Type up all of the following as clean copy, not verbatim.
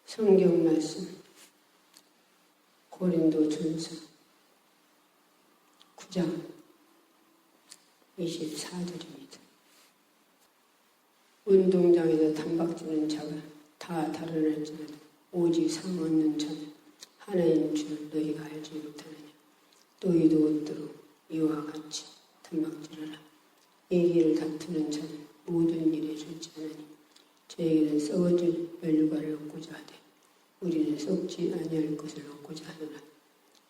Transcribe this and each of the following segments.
성경 말씀 고린도전서 9장 24절입니다. 운동장에서 단박지는 자가 다 달아날지라도 오직 상 얻는 자는 하나인 줄 너희가 알지 못하느냐. 너희도 얻도록 이와 같이 단박질하라. 이 길을 다투는 자는 모든 일에 좋지 않으니 저에게는 썩어질 멸류관을 얻고자 하되 우리는 썩지 아니할 것을 얻고자 하노라.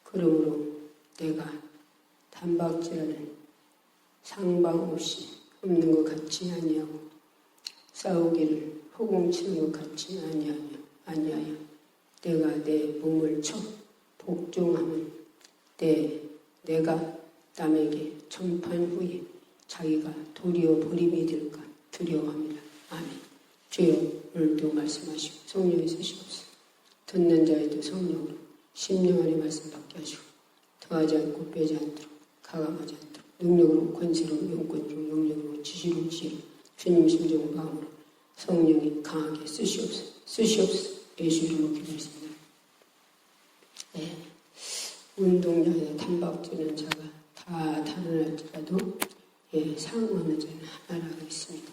그러므로 내가 단박질하는 상방 없이 없는 것 같이 아니하고 싸우기를 호공치는 것 같이 아니하여 내가 내 몸을 쳐 복종하면 내가 남에게 전판 후에 자기가 도리어 버림이 될까 두려워합니다. 아멘. 주여 오늘도 말씀하시고 성령이 쓰시옵소서. 듣는 자에도 성령으로 심령 안에 말씀 받게 하시고 더하지 않고 빼지 않도록 가감하지 않도록 능력으로 권세로 영권 중 영력으로 지시로 주님 심정 마음으로 성령이 강하게 쓰시옵소서. 예수 이름으로 기도했습니다. 네. 운동장에 단박지는 자가 다 달아날지라도 상 얻는 자는 하나라고 했습니다.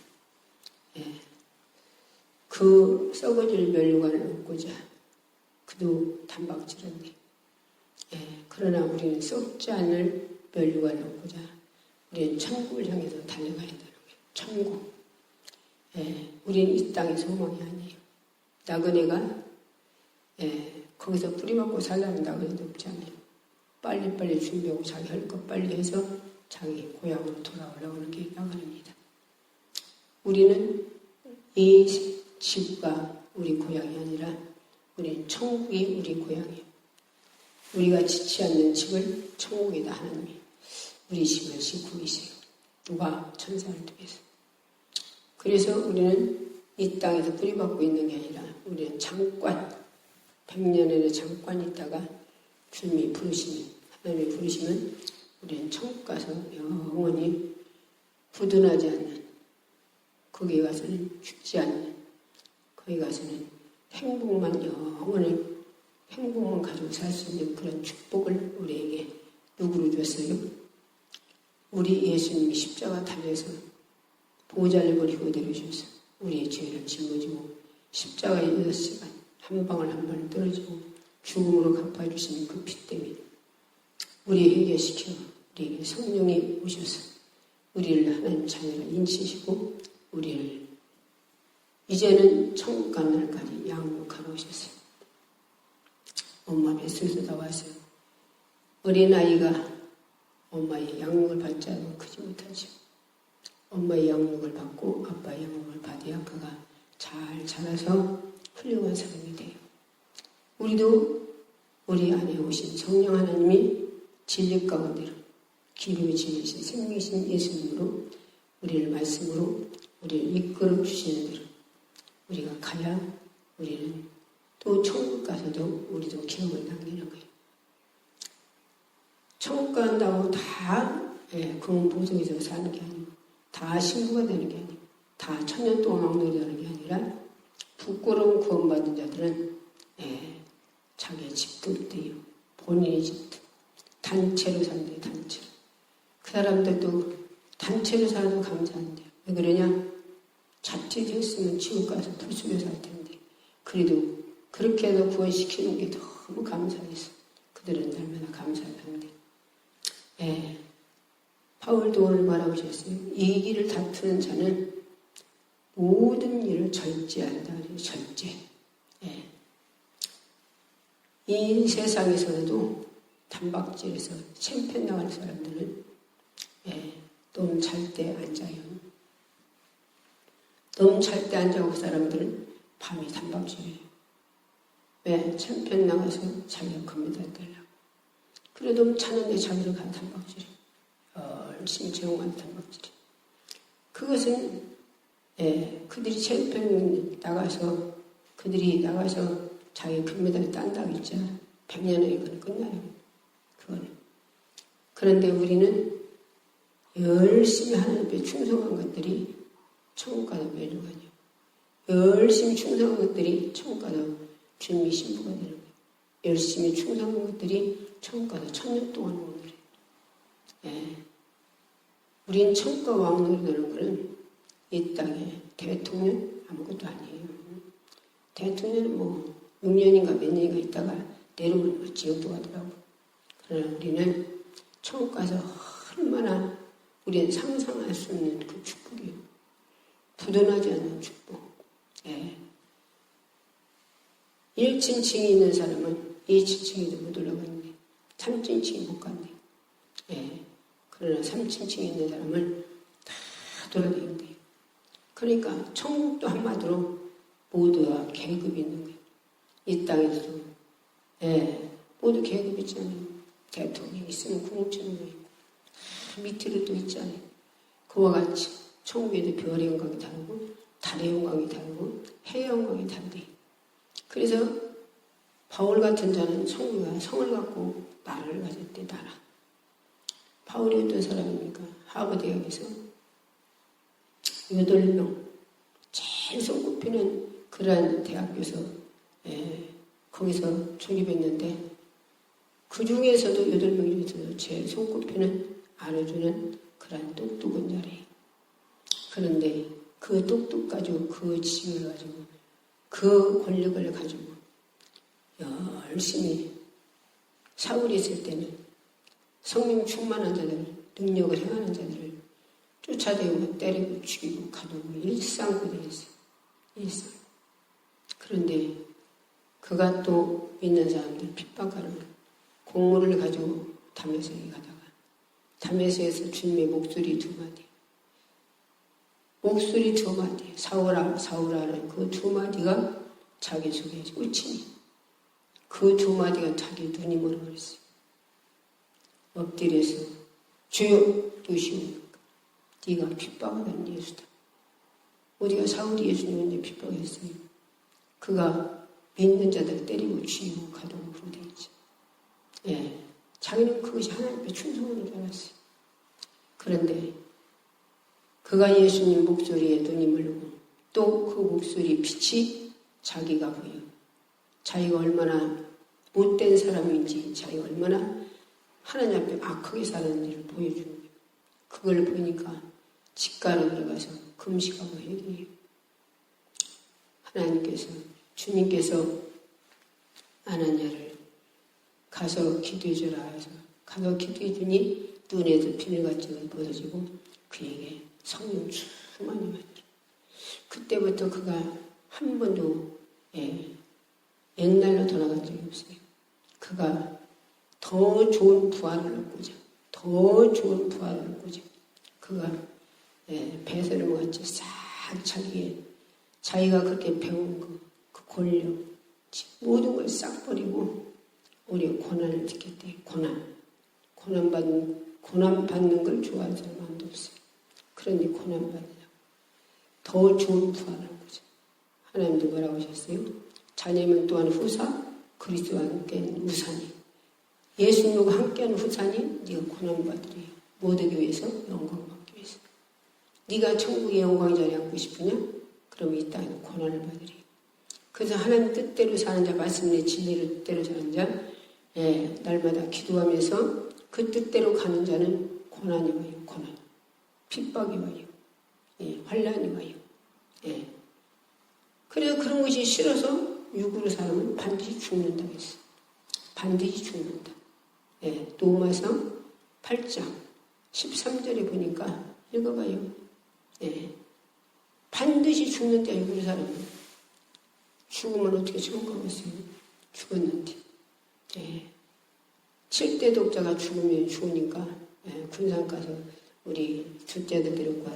그 썩어질 멸류관을 얻고자 그도 단박질한데 그러나 우리는 썩지 않을 멸류관을 얻고자 우리는 천국을 향해서 달려가야 되는 거예요. 천국. 우리는 이 땅의 소망이 아니에요. 나그네가 거기서 뿌리먹고 살려면 나그네도 없지 않아요. 빨리빨리 준비하고 자기 할 것 빨리 해서 자기 고향으로 돌아오려고 하는 게 나그네입니다. 우리는 이 집과 우리 고향이 아니라 우리는 천국이 우리 고향이에요. 우리가 지치 않는 집을 천국에다 하나님이 우리 집을 짓고 계세요. 누가 천사를 통해서. 그래서 우리는 이 땅에서 뿌리박고 있는 게 아니라 우리는 잠깐 100년에는 잠깐 있다가 주님이 부르시면 하나님이 부르시면 우리는 천국 가서 영원히 부둔하지 않는 거기 가서는 죽지 않는 거기 가서는 행복만 영원히 행복만 가지고 살 수 있는 그런 축복을 우리에게 누구로 줬어요? 우리 예수님이 십자가 달려서 보좌를 버리고 내려주셔서 우리의 죄를 짊어지고 십자가에 6시간 한 방울 한 방울 떨어지고 죽음으로 갚아주시는 그 피 때문에 우리 회개시켜 우리에게 성령이 오셔서 우리를 하나님 자녀로 인치시고 우리를 이제는 천국 가는 날까지 양육하러 오셨어요. 엄마 뱃속에서 나와서요. 어린아이가 엄마의 양육을 받지 않으면 크지 못하죠. 엄마의 양육을 받고 아빠의 양육을 받아야 그가 잘 자라서 훌륭한 사람이 돼요. 우리도 우리 안에 오신 성령 하나님이 진리 가운데로 기름이 지으신 생명이신 예수님으로 우리를 말씀으로 우리를 이끌어 주시는 대로 우리가 가야 우리는 또 천국 가서도 우리도 기업을 남기는 거예요. 천국 간다고 다 금은 보석에서 사는 게 아니고 다 신부가 되는 게 아니고 다 천년 동안 왕노리 되는 게 아니라 부끄러운 구원받은 자들은 자기의 집도 없대요. 본인의 집도 단체로 산대요. 단체로. 그 사람들도 단체로 살아도 감사한대요. 왜 그러냐? 자칫했으면 지옥 가서 불수교 살 텐데 그래도 그렇게 해서 구원시키는 게 너무 감사해서 그들은 얼마나 감사를 한대. 바울도 오늘 말하고 있었어요. 이 길을 다투는 자는 모든 일을 절제한다. 절제. 이 세상에서도 단박질에서 챔피언 나가는 사람들은 너무 잘 때 앉아요. 너무 잘 때 앉아고 그 사람들은 밤이 단박질이에요. 왜? 챔피언 나가서 자기가 금메달 따려고. 그래 너무 차는데 자기를 간 단박질이에요. 열심히 제공한 단박질이에요. 그것은 그들이 챔피언 나가서 그들이 나가서 자기 금메달 딴다고 했잖아. 100년에 이건 끝나요. 그거는. 그런데 우리는 열심히 하나님께 충성한 것들이 천국 가는 멸류관이에요. 열심히 충성한 것들이 천국 가는 주님이 신부가 되는 거예요. 열심히 충성한 것들이 천국 가서 1000년 동안 왕노래. 예. 우린 천국과 왕노래 되는 거는 이 땅에 대통령 아무것도 아니에요. 대통령은 뭐 6년인가 몇 년인가 있다가 내려오는 거 지옥도 가더라고. 그러나 우리는 천국 가서 얼마나 우리는 상상할 수 없는 그 축복이요. 부도나지 않는 축복. 예. 1층층이 있는 사람은 2층층에도 못 올라갔네. 3층층이 못 갔네. 예. 그러나 3층층에 있는 사람은 다 돌아다닌대. 그러니까 천국도 한마디로 모두가 계급이 있는 거예요. 이 땅에서도 예. 모두 계급이 있잖아요. 대통령이 있으면 국무총리가 있고 밑으로 또 있잖아요. 그와 같이 천국에도 별의 영광이 다르고 달의 영광이 다르고 해의 영광이 다르대. 그래서 바울 같은 자는 천국에 성을 갖고 나라를 가졌대. 나라. 바울이 어떤 사람입니까? 하버드 대학에서 8명 제일 손꼽히는 그러한 대학교에서 거기서 졸업했는데 그 중에서도 8명 중에서도 제일 손꼽히는 알아주는 그러한 똑똑한 자래. 그런데 그 똑똑 가지고 그 지식을 가지고 그 권력을 가지고 열심히 사울이 있을 때는 성령 충만한 자들을 능력을 행하는 자들을 쫓아다니고 때리고 죽이고 가두고 일상고대했어요. 일상. 그런데 그가 또 믿는 사람들 핍박하는 공로를 가지고 다메섹에 가다가 다메섹에서 주님의 목소리 2마디 목소리 2마디 사울아 사울아라는 그 2마디가 자기 속에 꽂히니 그 2마디가 자기 눈이 멀어버렸어요. 엎드려서 주여 누시옵니까? 네가 핍박하던 예수다. 우리가 사울이 예수님을 핍박했어요. 그가 믿는 자들 때리고 죽이고 가두고 그러고 있지. 예, 자기는 그것이 하나님께 충성하는 줄 알았어요. 그런데 그가 예수님 목소리에 눈이 멀고 또 그 목소리 빛이 자기가 보여. 자기가 얼마나 못된 사람인지 자기가 얼마나 하나님 앞에 악하게 사는지를 보여주는 거예요. 그걸 보니까 직가로 들어가서 금식하고 회개해요. 하나님께서 주님께서 아나니아를 가서 기도해주라 해서 가서 기도해주니 눈에서 비늘같이 벗어지고 그에게 성령 충만히 맞죠. 그때부터 그가 한 번도 옛날로 돌아간 적이 없어요. 그가 더 좋은 부활을 얻고자 더 좋은 부활을 얻고자 그가 배설을 같이 싹 자기가 그렇게 배운 그 권력 모든 걸 싹 버리고 우리가 고난을 느꼈대. 고난 받는 걸 좋아하는 사람 아무도 없어요. 그런데 고난 받으려고 더 좋은 부활을 하고자 하나님도 뭐라고 하셨어요? 자녀면 또한 후사 그리스도와 함께하는 우산이 예수님과 함께하는 후산이 네가 고난 받으리 못 얻기 위해서 영광 받기 위해서 네가 천국의 영광 자리에 앉고 싶으냐? 그럼 이 땅에 고난을 받으리. 그래서 하나님 뜻대로 사는 자 말씀의 진리를 뜻대로 사는 자 날마다 기도하면서 그 뜻대로 가는 자는 고난이 와요. 고난 핍박이 와요. 환난이 와요. 그래서 그런 것이 싫어서 육으로 살면 반드시 죽는다고 했어요. 반드시 죽는다. 로마서 8장 13절에 보니까 읽어봐요. 반드시 죽는다. 육으로 살면 죽으면 어떻게 천국 가겠어요? 죽었는데 7대 독자가 죽으면 죽으니까 군산 가서 우리 둘째들 데리고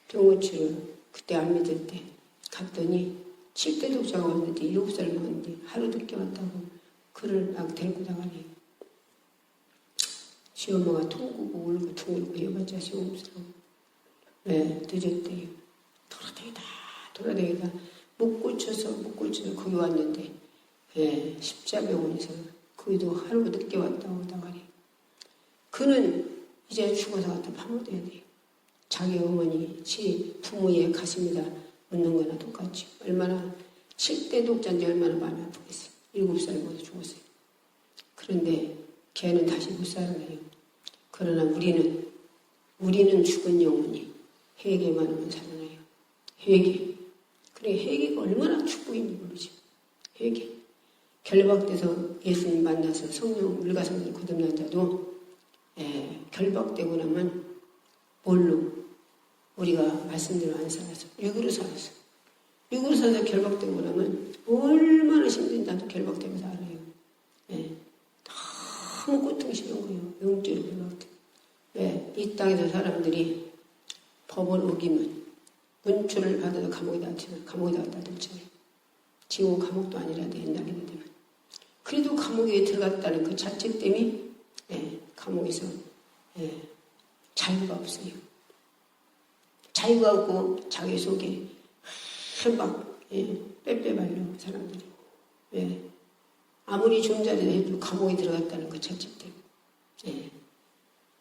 병원 치료 그때 안 믿을 때 갔더니 7대 독자가 왔는데 7살 먹었는데 하루 늦게 왔다고 그를 막 데리고 나가니 시엄마가 통구고 울고 둥글고 해봤자 시험스러워. 늦었대요. 돌아다니다 못 고쳐서 거기 왔는데 십자병원에서 거기도 하루 늦게 왔다고 나가니 그는 이제 죽어서 갖다 파묻어야 돼요. 자기 어머니, 부모의 가슴에다 묻는 거나 똑같이 얼마나 7대 독자인데 얼마나 마음이 아프겠어요. 7살 모두 죽었어요. 그런데 걔는 다시 못 살아나요. 그러나 우리는 죽은 영혼이 회개만 하면 살아나요. 회개. 그래, 회개가 얼마나 축복인지 모르죠. 회개. 결박돼서 예수님 만나서 성령 물가성령 거듭난 자도 결박되고 나면 뭘로? 우리가 말씀대로 안 살아서 육으로 살아서 결박되고 나면 얼마나 힘든지 나도 결박되면서 알아요. 너무 고통스러운 거예요. 영적으로 결박돼. 이 땅에서 사람들이 법을 어기면 문초를 받아서 감옥에다 놔뒀잖아요. 지금 감옥도 아니라도 옛날에는 되면. 그래도 감옥에 들어갔다는 그 자체 때문에 감옥에서 자유가 없어요. 자유가 없고 자기 속에 막 빼빼말려 사람들이. 아무리 존잘이라 해도 감옥에 들어갔다는 그 자체 때문에.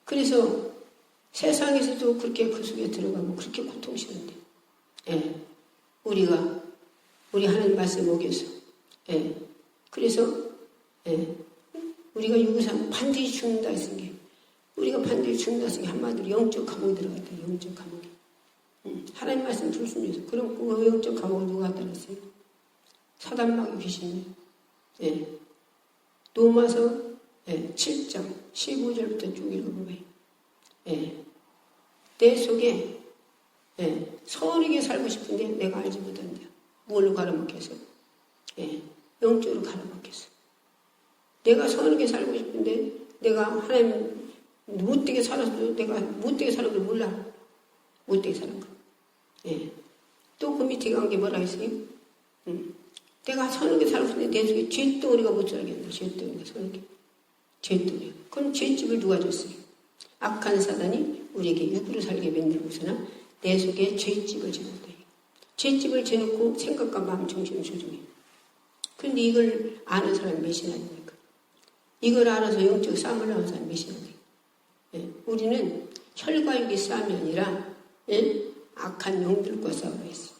그래서 세상에서도 그렇게 그 속에 들어가고 그렇게 고통스러운데 우리 하나님 말씀 어겨서 그래서 우리가 유구상 반드시 죽는다 했으니 우리가 반드시 죽는다 했으니 한마디로 영적 감옥에 들어갔다. 영적 감옥에. 하나님 말씀 불순해서 그럼 그 영적 감옥을 누가 갖다 놨어요? 사단마귀 귀신이. 로마서 7장 15절부터 쭉 읽어보면 내 속에 선하게 살고 싶은데 내가 알지 못한다. 뭘로 갈아먹겠어? 영적으로 갈아먹겠어. 내가 선하게 살고 싶은데 내가 하나님 못되게 살아서도 내가 못되게 사는 걸 몰라. 못되게 사는 거. 또 그 밑에 간 게 뭐라 했어요? 내가 선하게 살고 싶은데 내 속에 죄덩어리가 못 살겠네. 죄덩이가 선하게. 죄덩이. 그럼 죄집을 누가 줬어요? 악한 사단이 우리에게 육으로 살게 만들고서는 내 속에 죄집을 지었다. 죄집을 지놓고 생각과 마음 정신을 조종해. 그런데 이걸 아는 사람이 몇이나 됩니까? 이걸 알아서 영적 싸움을 하는 사람이 몇이나 됩니까? 우리는 혈과 육의 싸움이 아니라 악한 영들과 싸우라 했어.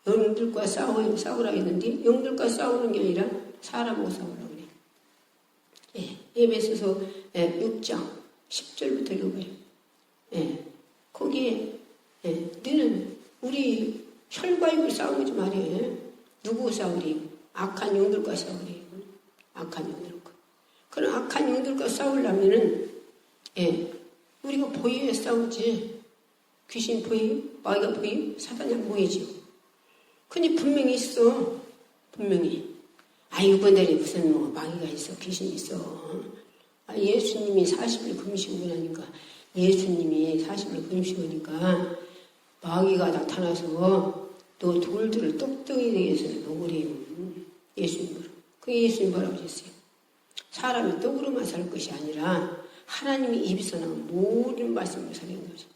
영들과 싸우라 했는데 영들과 싸우는 게 아니라 사람하고 싸우라 그래. 에베소서 6장 10절부터 읽어봐요. 거기에 너는 우리 혈과 육을 싸우지 말이야. 누구 싸우리? 악한 영들과 싸우리. 악한 영들과. 그런 악한 영들과 싸우려면은 우리가 보이에 싸우지. 귀신 보이? 마귀가 보이? 사단이 보이지. 근데 분명히 있어. 분명히. 이번에 무슨 마귀가 있어. 귀신이 있어. 예수님이 40일 금식을 하니까 예수님이 40일 금식을 하니까 마귀가 나타나서 너 돌들을 떡덩이 되게 해서 먹으래요. 예수님으로. 그 예수님 뭐라고 하셨어요? 사람이 떡으로만 살 것이 아니라 하나님이 입에서 나온 모든 말씀으로 살아있는 거죠.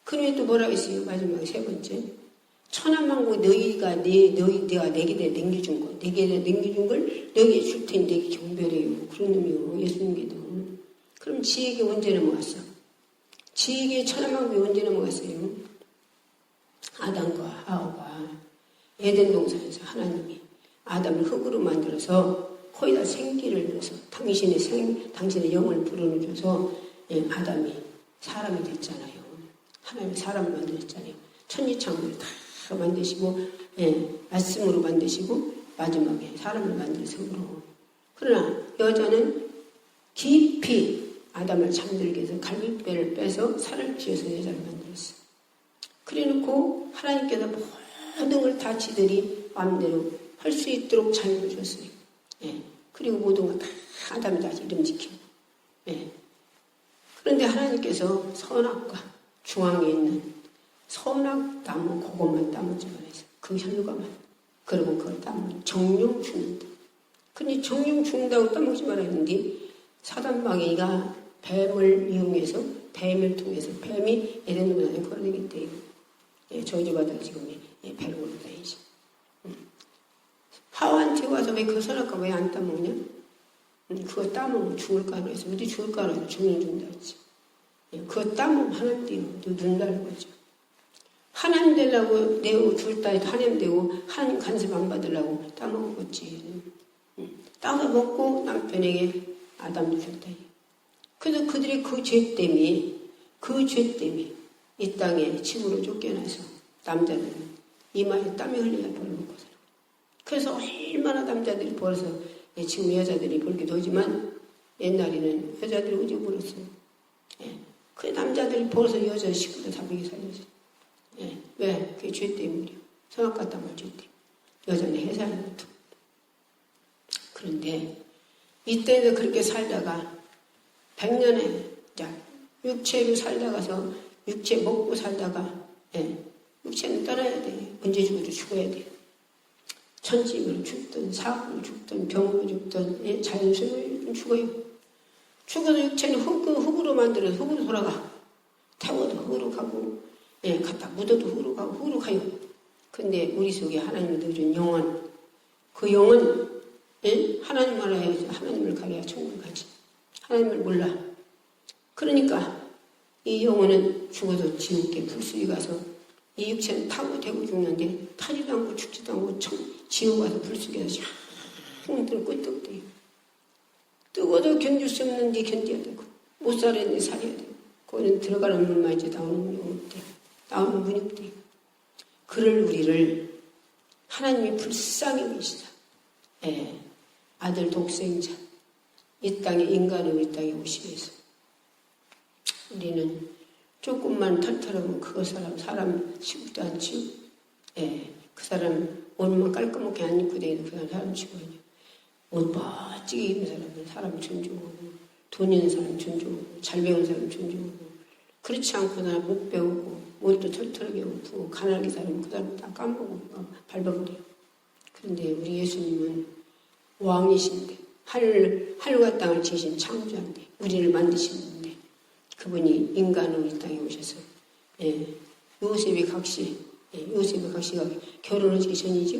그 후에 또 뭐라고 했어요? 마지막에 세 번째. 천하만국 내가 내게 남겨준 거. 내게 남겨준 걸 너에게 줄 테니 내게 경배해요. 그런 놈이요. 예수님께도. 그럼 지에게 언제 넘어갔어? 지에게 천하만국이 언제 넘어갔어요? 아담과 하와가 에덴 동산에서 하나님이 아담을 흙으로 만들어서 거기다 생기를 넣어서 당신의 영을 불어넣어줘서 아담이 사람이 됐잖아요. 하나님이 사람을 만드셨잖아요. 천지창조를 다 만드시고 말씀으로 만드시고 마지막에 사람을 만드는 흙으로. 그러나 여자는 깊이 아담을 잠들게 해서 갈비뼈를 빼서 살을 쥐어서 여자를 만들었어요. 그래놓고 하나님께서 모든 걸 다 지들이 마음대로 할 수 있도록 자유를 줬어요. 그리고 모든 걸 다 아담이 다시 이름지키고. 그런데 하나님께서 선악과 중앙에 있는 선악 나무 그것만 따먹지만 해서 그 혈과만 그러면 그걸 따먹으면 정령 죽는다. 근데 정령 죽는다고 따먹지 말았는데 사단마귀가 뱀을 이용해서 뱀을 통해서 뱀이 에덴 동산에 걸어내겠대요. 저주받아 지금 뱀을 걸어다니지. 하와한테 와서 왜 그 선악과 왜 안 따먹냐? 그거 따먹으면 죽을까 해서 어디 죽을까 해서 정령 죽는다 했지. 그거 따먹으면 하나님도 눈 날 거죠. 하나님 되려고 내고 둘 다 하나님 되고 하나님 간섭 안 받으려고 따먹었지. 따서 먹고 남편에게 아담 줬다. 그래서 그들이 그 죄 때문에 이 땅에 집으로 쫓겨나서 남자들은 이마에 땀이 흘리며 벌먹고 살아. 그래서 얼마나 남자들이 벌어서 지금 여자들이 벌기도 하지만 옛날에는 여자들이 어디 벌었어요. 그 남자들이 벌어서 여자 식구도 다 먹이 살렸어요. 왜? 그게 죄 때문이에요. 성악 갖다 말 죄 때문에. 여자는 해산한 것도. 그런데 이때는 그렇게 살다가 100년에 육체로 살다가서 육체 먹고 살다가 육체는 떠나야 돼. 언제 죽어도 죽어야 돼. 천직으로 죽든 사고로 죽든 병으로 죽든 자연스러운 죽어요. 죽어도 육체는 흙으로 만들어서 흙으로 돌아가. 태워도 흙으로 가고 갖다 묻어도 흙으로 가고 흙으로 가요. 근데 우리 속에 하나님이 넣어준 영혼, 그 영혼 하나님 알아야지. 하나님을 가려야 천국을 가지. 하나님을 몰라. 그러니까 이 영혼은 죽어도 지옥에 불수리 가서 이 육체는 타고 대고 죽는데 타지도 않고 죽지도 않고 지옥 가서 불수리 가서 흉들 끄떡대요. 뜨거도 견딜 수 없는데 견뎌야 되고 못 살았는데 살아야 되고 거기는 들어가는 문만 있지 나오는 문이 없대요. 나오는 문이 없대요. 그럴 우리를 하나님이 불쌍히 여기시다. 아들 독생자 이 땅에 인간으로 이 땅에 오시면서 우리는 조금만 털털하면 그거 사람 치고도 않지. 그 사람 옷만 깔끔하게 안 입고 다니는 그 사람 치고요. 옷 멋지게 입은 사람 존중하고 돈 있는 사람 존중하고 잘 배운 사람 존중하고 그렇지 않거나 못 배우고 옷도 털털하게 입고 가난하게 살면 그 사람 다 까먹고 밟아버려요. 그런데 우리 예수님은 왕이신데 하늘과 땅을 지으신 창조자인데 우리를 만드신 분인데 그분이 인간으로 이 땅에 오셔서 요셉의 각시가 결혼하기 전이죠.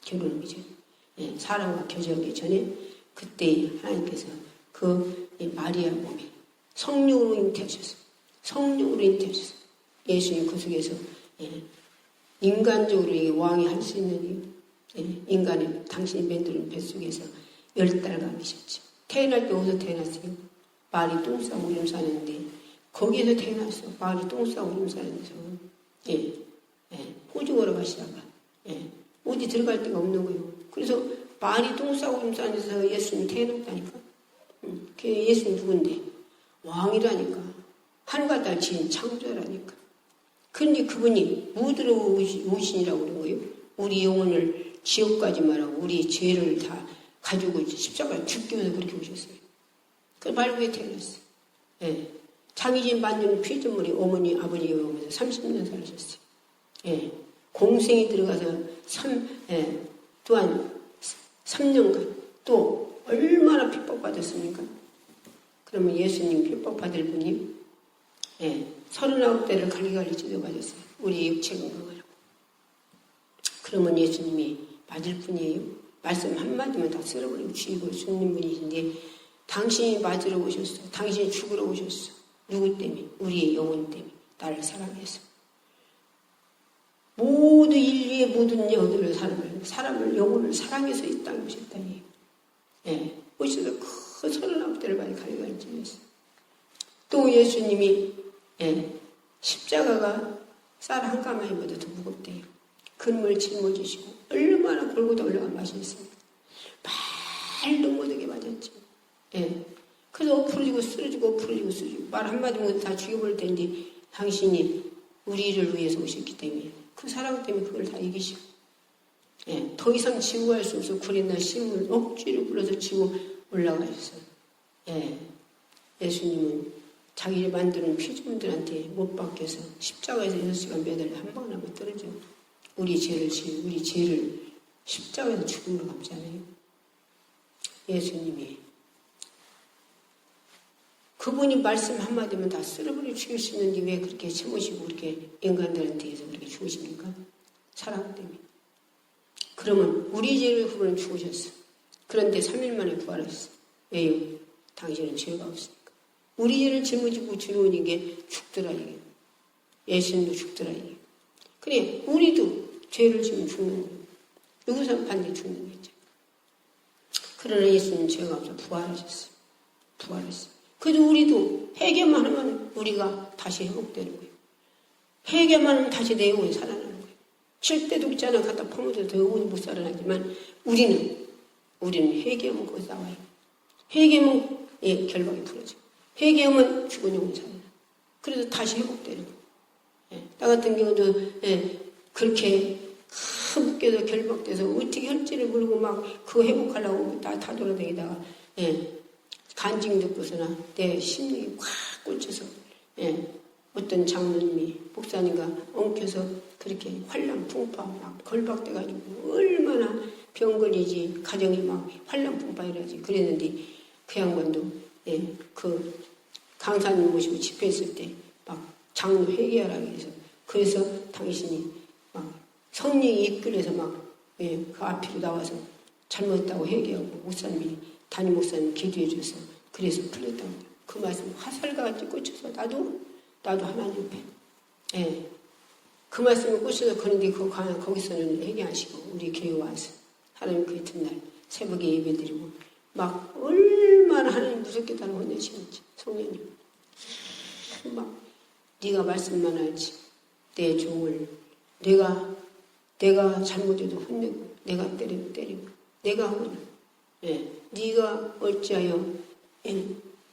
결혼하기 전. 사람과 교제하기 전에 그때 하나님께서 그 마리아 몸에 성령으로 잉태하셨어요. 성령으로 잉태하셨어요. 예수님 그 속에서 인간적으로 왕이 할 수 있는 인간의 당신이 만드는 뱃속에서 10달간 계셨죠. 태어날 때 어디서 태어났어요? 말이 똥 싸고 오줌 싸는데 거기에서 태어났어. 말이 똥 싸고 오줌 싸는 데서 호주거로 가시다가 어디 들어갈 데가 없는 거예요. 그래서 말이 똥 싸고 오줌 싸는 데서 예수님 태어났다니까. 그 예수님 누군데? 왕이라니까. 하늘과 땅을 지은 창조라니까. 그런데 그분이 무드러 오신이라고 그런 거예요. 우리 영혼을 지옥까지 말하고 우리 죄를 다 가지고 십자가에 죽기 위해서 그렇게 오셨어요. 그 말고에 태어났어요. 장희진 반년 피조물이 어머니 아버지 영역에서 30년 살으셨어요. 공생이 들어가서 또한 3년간 또 얼마나 핍박받았습니까? 그러면 예수님 핍박받을 분이 39대를 갈리갈리 찢어가셨어요. 우리 육체 건강하라고. 그러면 예수님이 맞을 분이에요. 말씀 한마디면 다 쓸어버리고 죽이고 죽는 분이신데 당신이 맞으러 오셨어. 당신이 죽으러 오셨어. 누구 때문에? 우리의 영혼 때문에. 나를 사랑해서. 모두 인류의 모든 여들을 사람을 영혼을 사랑해서 이 땅에 오셨다니. 오셔서 그 39대를 많이 갈리갈리 찢었어요. 또 예수님이 십자가가 쌀 한 가마니보다 더 무겁대요. 근물 짊어지시고 얼마나 골고다 올라가 마셨습니까? 말도 못하게 맞았죠. 그래서 엎으러지고 쓰러지고 엎으러지고 쓰러지고 말 한마디 못해 다 죽여버릴 텐데 당신이 우리를 위해서 오셨기 때문에 그 사랑 때문에 그걸 다 이기시고 더 이상 지고 할 수 없어 구리나 심을 억지로 불러서 지고 올라가셨어요. 예수님은 자기를 만드는 피조물들한테 못 박혀서 십자가에서 6시간 매달려 한 방 하면 떨어져. 우리 죄를 십자가에서 죽음으로 갚잖아요. 예수님이 그분이 말씀 한마디면 다 쓸어버리고 죽일 수 있는데 왜 그렇게 참으시고 그렇게 인간들한테 해서 그렇게 죽으십니까? 사랑 때문에. 그러면 우리 죄를 그분은 죽으셨어. 그런데 3일 만에 부활하셨어. 왜요? 당신은 죄가 없으니까. 우리 죄를 짊어지고 죽어오는 게 죽더라 이게. 예수님도 죽더라 이게. 그래, 우리도 죄를 지면 죽는 거예요. 누구선 반드시 죽는 거죠. 그러나 예수님 죄가 없어 부활하셨어요. 부활했어요. 그래도 우리도 회개만 하면 우리가 다시 회복되는 거예요. 회개만 하면 다시 내 영혼이 살아나는 거예요. 7대 독자는 갖다 퍼묻어도 더 영혼이 못 살아나지만 우리는 회개하면 거기서 나와요. 회개하면 결박이 풀어져요. 회개하면 죽은 영혼이 살아나. 그래서 다시 회복되는 거예요. 나 같은 경우도 그렇게 큰 묶여서 결박돼서 어떻게 할지를 모르고 막 그거 회복하려고 다 돌아다니다가 간증 듣고서나 내 심령이 확 꽂혀서 어떤 장로님이 목사님과 엉켜서 그렇게 환란풍파 막 걸박돼가지고 얼마나 병 걸리지 가정이 막 환란풍파 이러지 그랬는데 그 양반도 그 강사님 모시고 집회했을 때 막 장로 회개하라고 해서 그래서 당신이 막 성령이 이끌어서 막 그 앞으로 나와서 잘못했다고 회개하고 목사님이 담임 목사님 기도해 줘서 그래서 풀렸다고 그 말씀 화살같이 꽂혀서 나도 하나님 옆에 그 말씀에 꽂혀서 그런데 거기서는 회개하시고 우리 교회 와서 하나님 그 이튿날 새벽에 예배드리고 막 얼마나 하나님 무섭겠다는 혼내시는지 성령님 막 네가 말씀만 알지 내 종을 내가 잘못해도 혼내고 내가 때리면 때리고 내가 하거든 네가 어찌하여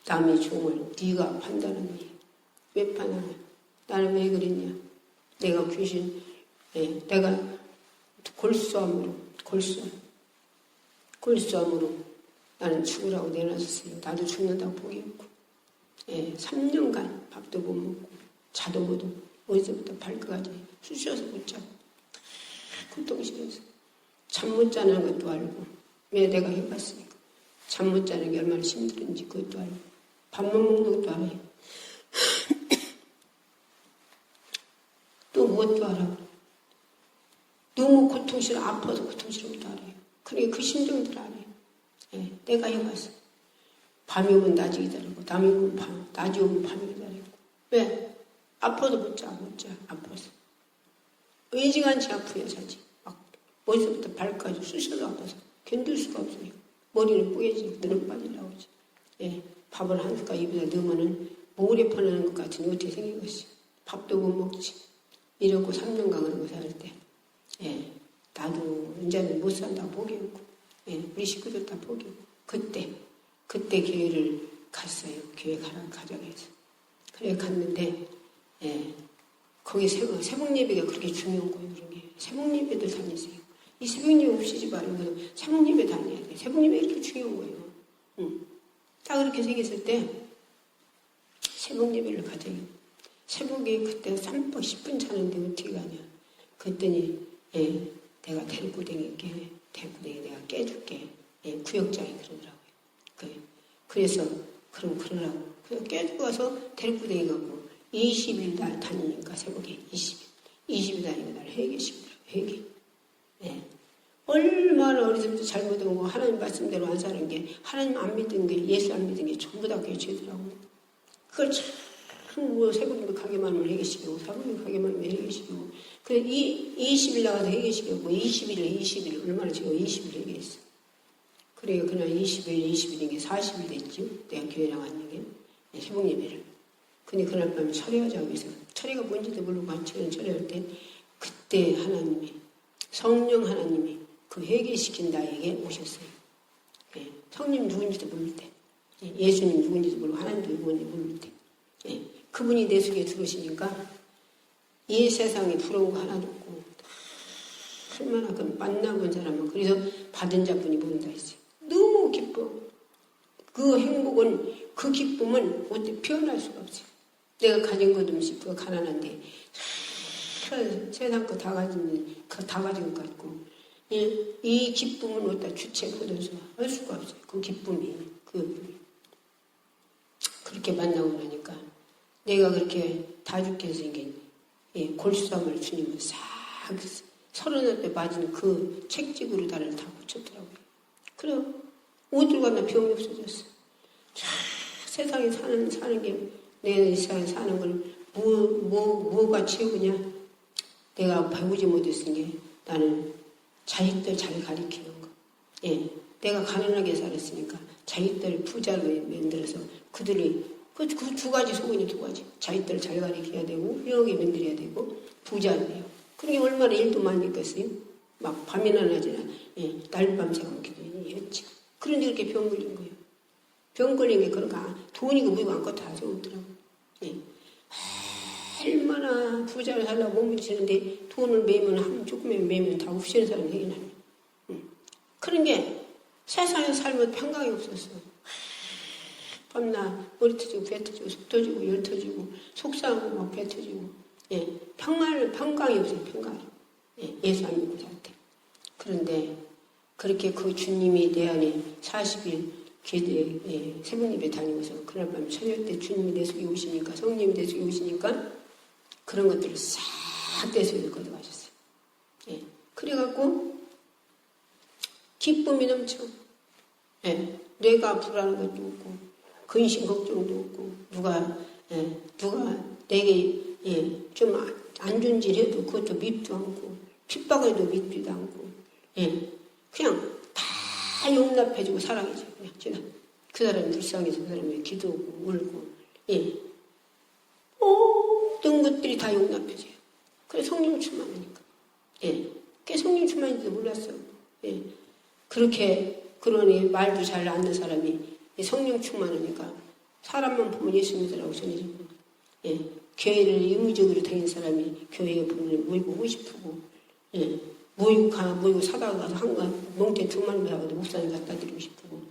남의 종을 네가 판단하니 왜 판단하냐 나는 왜 그랬냐 내가 귀신 내가 골수함으로 나는 죽으라고 내놨었어요. 나도 죽는다고 포기했고 3년간 밥도 못 먹고 자도 못 오고 어디서부터 발끝까지 쑤셔서 못 자고 고통스러워서 잠 못 자는 것도 알고 왜 내가 해봤으니까 잠 못 자는 게 얼마나 힘들은지 그것도 알고 밥만 먹는 것도 알아요. 또 무엇도 알아. 너무 고통스러워 아파서 고통스러운 것도 알아요. 그러니까 그 심정들 알아요. 내가 해봤어. 밤이 오면 낮이 기다리고 낮이 오면 밤이 기다리고 왜? 아파도 못 자 아파서 의지간치 아프야 자지 막 머리서부터 발까지 쑤셔서 아파서 견딜 수가 없어요. 머리는 뿌개지고 눈은 빠질라오지. 밥을 한 숟갈 입에다 넣으면은 모래 퍼내는 것 같으니 어떻게 생긴 것이 밥도 못 먹지. 이러고 3년간 그런 거 살 때 나도 이제는 못 산다고 포기했고 우리 식구들 다 포기했고 그때 교회를 갔어요. 교회 가자고 해서 그래 갔는데 거기 새벽 예배가 그렇게 중요한 거예요. 그런 게 새벽 예배도 다니세요. 이 새벽 예배 없이지 말고 새벽 예배 다녀야 돼. 새벽 예배 이렇게 중요한 거예요. 딱 그렇게 생겼을 때 새벽 예배를 가자요. 새벽에 그때 3분 10분 자는데 어떻게 가냐. 그랬더니 내가 대구댕이 내가 깨줄게. 구역장이 그러더라고요. 그래서 그럼 그러라고. 그래서 깨주고 가서 대구댕이 갖고 20일 날 다니니까 새벽에 20일 다니니까 날 회개시키더라고요. 회개. 얼마나 어리석부터 잘못한 거 하나님 말씀대로 안 사는 게 하나님 안 믿은 게 예수 안 믿은 게 전부 다 그게 죄더라고요. 그걸 참 새벽에 가게만 하면 회개시키고 사부님 가게만 하면 회개시키고 그래 20일 나가서 회개시키고 20일 얼마나 제가 20일 회개했어. 그래요. 그날 20일인 게 40일 됐죠. 내가 교회 나갔는 게 새벽 예배를. 근데 그날 밤에 철회하자고 해서 철회가 뭔지도 모르고 같이 철회할 때 그때 하나님이 성령 하나님이 그 회개시킨 나에게 오셨어요. 성님 누군지도 모를 때 예수님 누군지도 모르고 하나님도 누군지 모를 때 그분이 내 속에 들어오시니까 이 세상에 부러운 거 하나도 없고 얼마나 그 만나본 사람은 그래서 받은 자분이 모른다 했어요. 너무 기뻐. 그 행복은 그 기쁨은 어떻게 표현할 수가 없어요. 내가 가진 것 없이 그거 가난한데 세상 거 다 가진 다 가진 것 같고 이 기쁨은 어디다 주체 거둬서 할 수가 없어요. 그 기쁨이 그렇게 만나고 나니까 내가 그렇게 다 죽게 생긴 골수함을 주님은 싹 30대 맞은 그 책찍으로 나를 다 고쳤더라고요. 그래 어딜 가나 병이 없어졌어. 세상에 사는 게 내 세상에 사는 걸 뭐가 채우냐? 내가 배우지 못했은 게 나는 자식들 잘 가르치는 거. 예, 내가 가난하게 살았으니까 자식들 부자로 만들어서 그들이 그 두 가지 소원이 두 가지. 자식들 잘 가르쳐야 되고 훌륭하게 만들어야 되고 부자로 돼요. 그게 얼마나 일도 많이 했겠어요? 막 밤이나 낮이나 날밤 새고 기도했지. 그런데 그렇게 병 걸린 거예요. 병 걸린 게 그런가 돈이고 뭐고 안고 다 좋더라고. 예. 얼마나 부자를 살려고 몸부림치는데 돈을 매면 조금만 매면 다 없애는 사람이 되긴 하네. 그런 게 세상에 살면 평강이 없었어. 밤낮 머리 터지고 배 터지고 속 터지고 열 터지고 속상하고 막 배 터지고 평강이 없어요. 평강이. 예수 안 믿고 살 때. 그런데 그렇게 그 주님이 내 안에 40일 새벽 예배 다니면서 그날 밤 저녁 때 주님이 내 속에 오시니까 성령이 내 속에 오시니까 그런 것들을 싹 내 속에 걷어가셨어요. 그래갖고 기쁨이 넘쳐. 뇌가 불안한 것도 없고 근심 걱정도 없고 누가 내게 좀 안 좋은 일 해도 그것도 밉도 않고 핍박을 해도 밉지도 않고 그냥 다 용납해주고 사랑해줘. 그냥 제가 그 사람이 불쌍해서 그 사람이 기도하고 울고 모든 것들이 다 용납해줘요. 그래 성령 충만하니까. 그게 성령 충만인지도 몰랐어요. 그렇게 그러니 말도 잘 안 듣는 사람이 성령 충만하니까 사람만 보면 예수 믿으라고 전해주고 교회를 의무적으로 다니는 사람이 교회에 보면 모이고 오고 싶고 모이고 사다가 가서 한간 몽태 2만 사가도 목사님 갖다 드리고 싶고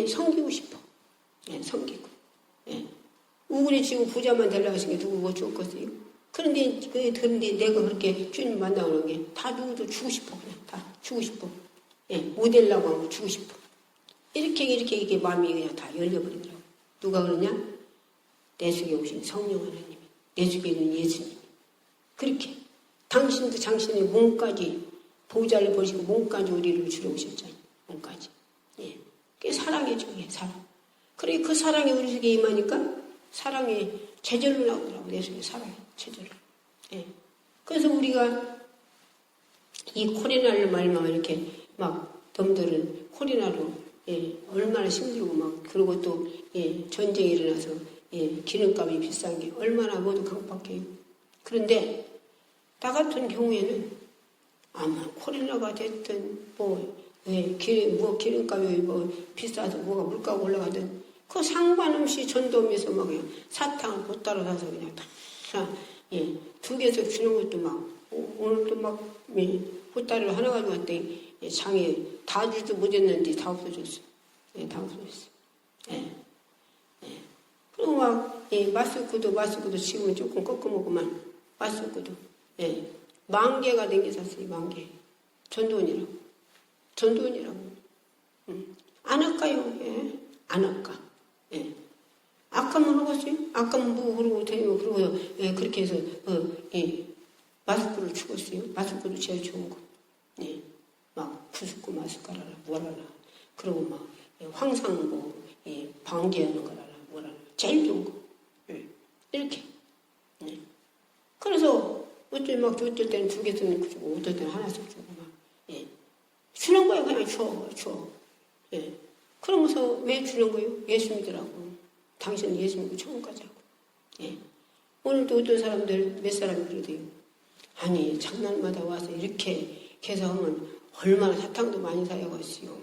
섬기고 싶어. 섬기고 우울해지고 부자만 되려고 하신 게 누구 뭐 좋겠어요? 그런데 내가 그렇게 주님 만나오는 게 다 누구도 주고 싶어. 그냥 다 주고 싶어. 모델라고 하고 주고 싶어. 이렇게 마음이 그냥 다 열려버리더라고. 누가 그러냐? 내 속에 오신 성령 하나님이, 내 속에 있는 예수님이. 그렇게. 당신도 당신의 몸까지, 보좌를 버리시고 몸까지 우리를 주러 오셨잖아요. 몸까지. 그게 사랑이죠, 사랑. 그래, 그 사랑이 우리 속에 임하니까 사랑이 제절로 나오더라고, 내 속에 사랑이, 제절로. 그래서 우리가 이 코로나를 말만 이렇게 막 덤들은 코로나로 얼마나 힘들고 막 그리고 또 전쟁이 일어나서 기름값이 비싼 게 얼마나 모두 강박해요. 그런데 나 같은 경우에는 아마 코로나가 됐든 기름값이 비싸서 뭐가 물가가 올라가든 그 상관없이 전도하면서 막 그냥 사탕을 보따로 사서 그냥 다 2개씩 주는 것도 막 오늘도 막 보따리를 하나 가지고 왔더니 장에 다 주지도 못했는데 다 없어졌어. 다 없어졌어. 그리고 막 마스크도 지금은 조금 꺾어 먹고만 마스크도 10,000개가 댕겨졌어요. 10,000개. 전도원이라고. 안 할까요? 안 할까? 아까만 하겠어요? 아까만 뭐 그러고 다니고 그러고 그렇게 해서 마스크를 죽었어요. 마스크도 제일 좋은 거. 막 부스크 마스크라라 뭐라라. 그리고 막 황상 방지하는 거라라 뭐라라. 제일 좋은 거. 이렇게. 그래서 어쩔 때는 2개 주고 어떨 때는 하나씩 주고 막 주는 거예요. 그냥 줘. 그러면서 왜 주는 거예요? 예수 믿으라고. 당신은 예수 믿고 천국까지 하고. 오늘도 어떤 사람들 몇 사람이 그러대요. 아니 장날마다 와서 이렇게 개성하면 얼마나 사탕도 많이 사야겠어요.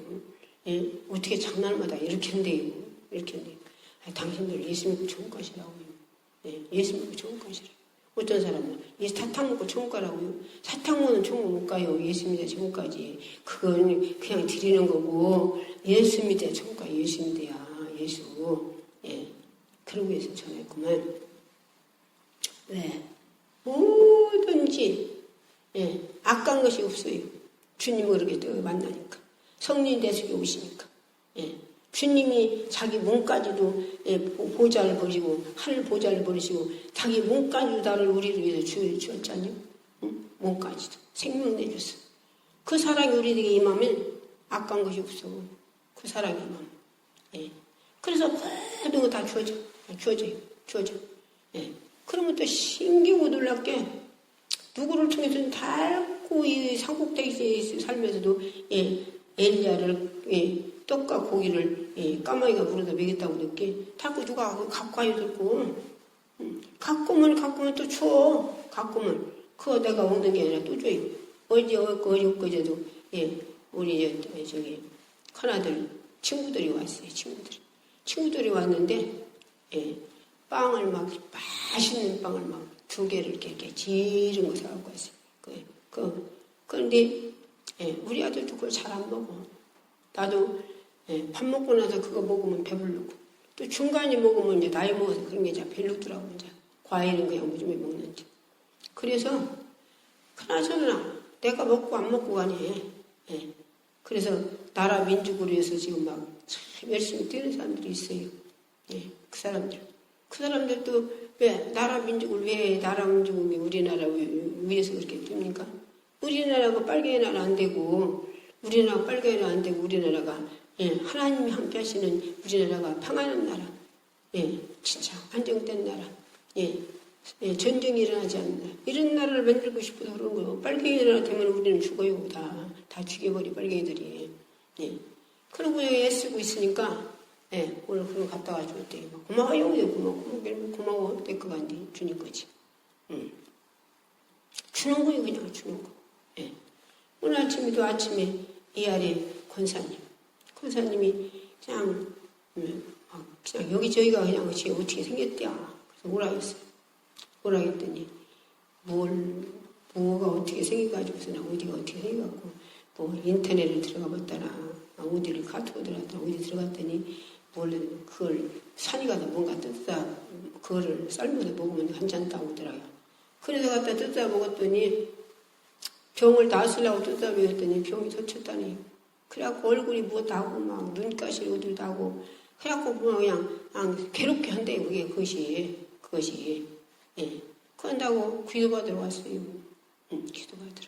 어떻게 장날마다 이렇게 한대요. 이렇게 한대요. 당신들 예수 믿고 천국까지라고요. 예수 믿고 천국까지라고. 어떤 사람은 사탕 먹고 천국 가라고요. 사탕 먹는 천국 못 가요. 예수 믿어 천국까지. 그건 그냥 드리는 거고 예수 믿어 천국까지 예수 믿어야 예수. 그러고 해서 전했구만. 왜? 뭐든지 악한 것이 없어요. 주님을 그렇게 또 만나니까. 성령 내 속에 오시니까. 주님이 자기 몸까지도 보좌를 버리고 하늘 보좌를 버리시고 자기 몸까지도 나를 우리를 위해서 주었잖아요. 몸까지도 생명 내줬어. 그 사랑이 우리에게 임하면 악한 것이 없어. 그 사랑이 임하면. 그래서 모든 거 다 주어져요. 그러면 또 신기고 놀랍게 누구를 통해서는 닳고 이 산꼭대기에 살면서도 엘리야를 떡과 고기를 까마귀가 물어다 먹였다고 그랬게 닳고 누가 갖고 와요 들고 갖고면 또 줘. 갖고면 그거 내가 먹는 게 아니라 또 줘요. 어제도 우리 저기 큰아들 친구들이 왔어요. 친구들이 왔는데 빵을 막 맛있는 빵을 막 2개를 이렇게 지른 거 사갖고 왔어요. 그런데 우리 아들도 그걸 잘 안 먹어. 나도 밥 먹고 나서 그거 먹으면 배부르고 또 중간에 먹으면 이제 나이 먹어서 그런 게 잘 별로더라고. 이제 과일은 그냥 무좀에 먹는지. 그래서 그나저나 내가 먹고 안 먹고 가니. 그래서 나라 민족을 위해서 지금 막 참 열심히 뛰는 사람들이 있어요. 그 사람들도 왜 나라 민족을 우리나라 위해서 그렇게 뜁니까? 우리나라가 빨갱이 나라 안 되고 우리나라가 하나님이 함께 하시는 우리나라가 평안한 나라, 진짜 안정된 나라, 전쟁이 일어나지 않는 나라, 이런 나라를 만들고 싶어서 그런 거예요. 빨갱이 나라 되면 우리는 죽어요. 다 죽여버리 빨갱이들이. 그러고 애쓰고 있으니까 오늘 그거 갖다 가지고 때 고마워요. 고마워. 내 거가 안 돼. 주는 거지. 주는 거예요. 그냥 주는 거. 오늘 아침에 이 아래 권사님이 그냥 여기저기가 그냥 어떻게 생겼대요. 그래서 오라 했더니 뭐가 어떻게 생겨가지고서 어디가 어떻게 생겨갖고 인터넷을 들어가 봤다나 어디를 카톡을 들어갔다나 어디 들어갔더니 그걸 산이 가서 뭔가 뜯다 그거를 삶아서 먹으면 괜찮다고 하더라고요. 그래서 갖다 뜯다 먹었더니 병을 낫으려고 뜯다 먹었더니 병이 터쳤다니. 그래갖고 얼굴이 뭐 나고 막 눈가시 어디로 나고 그래갖고 그냥 괴롭게 한대요. 그것이 그런다고 기도받으러 왔어요. 기도받으러.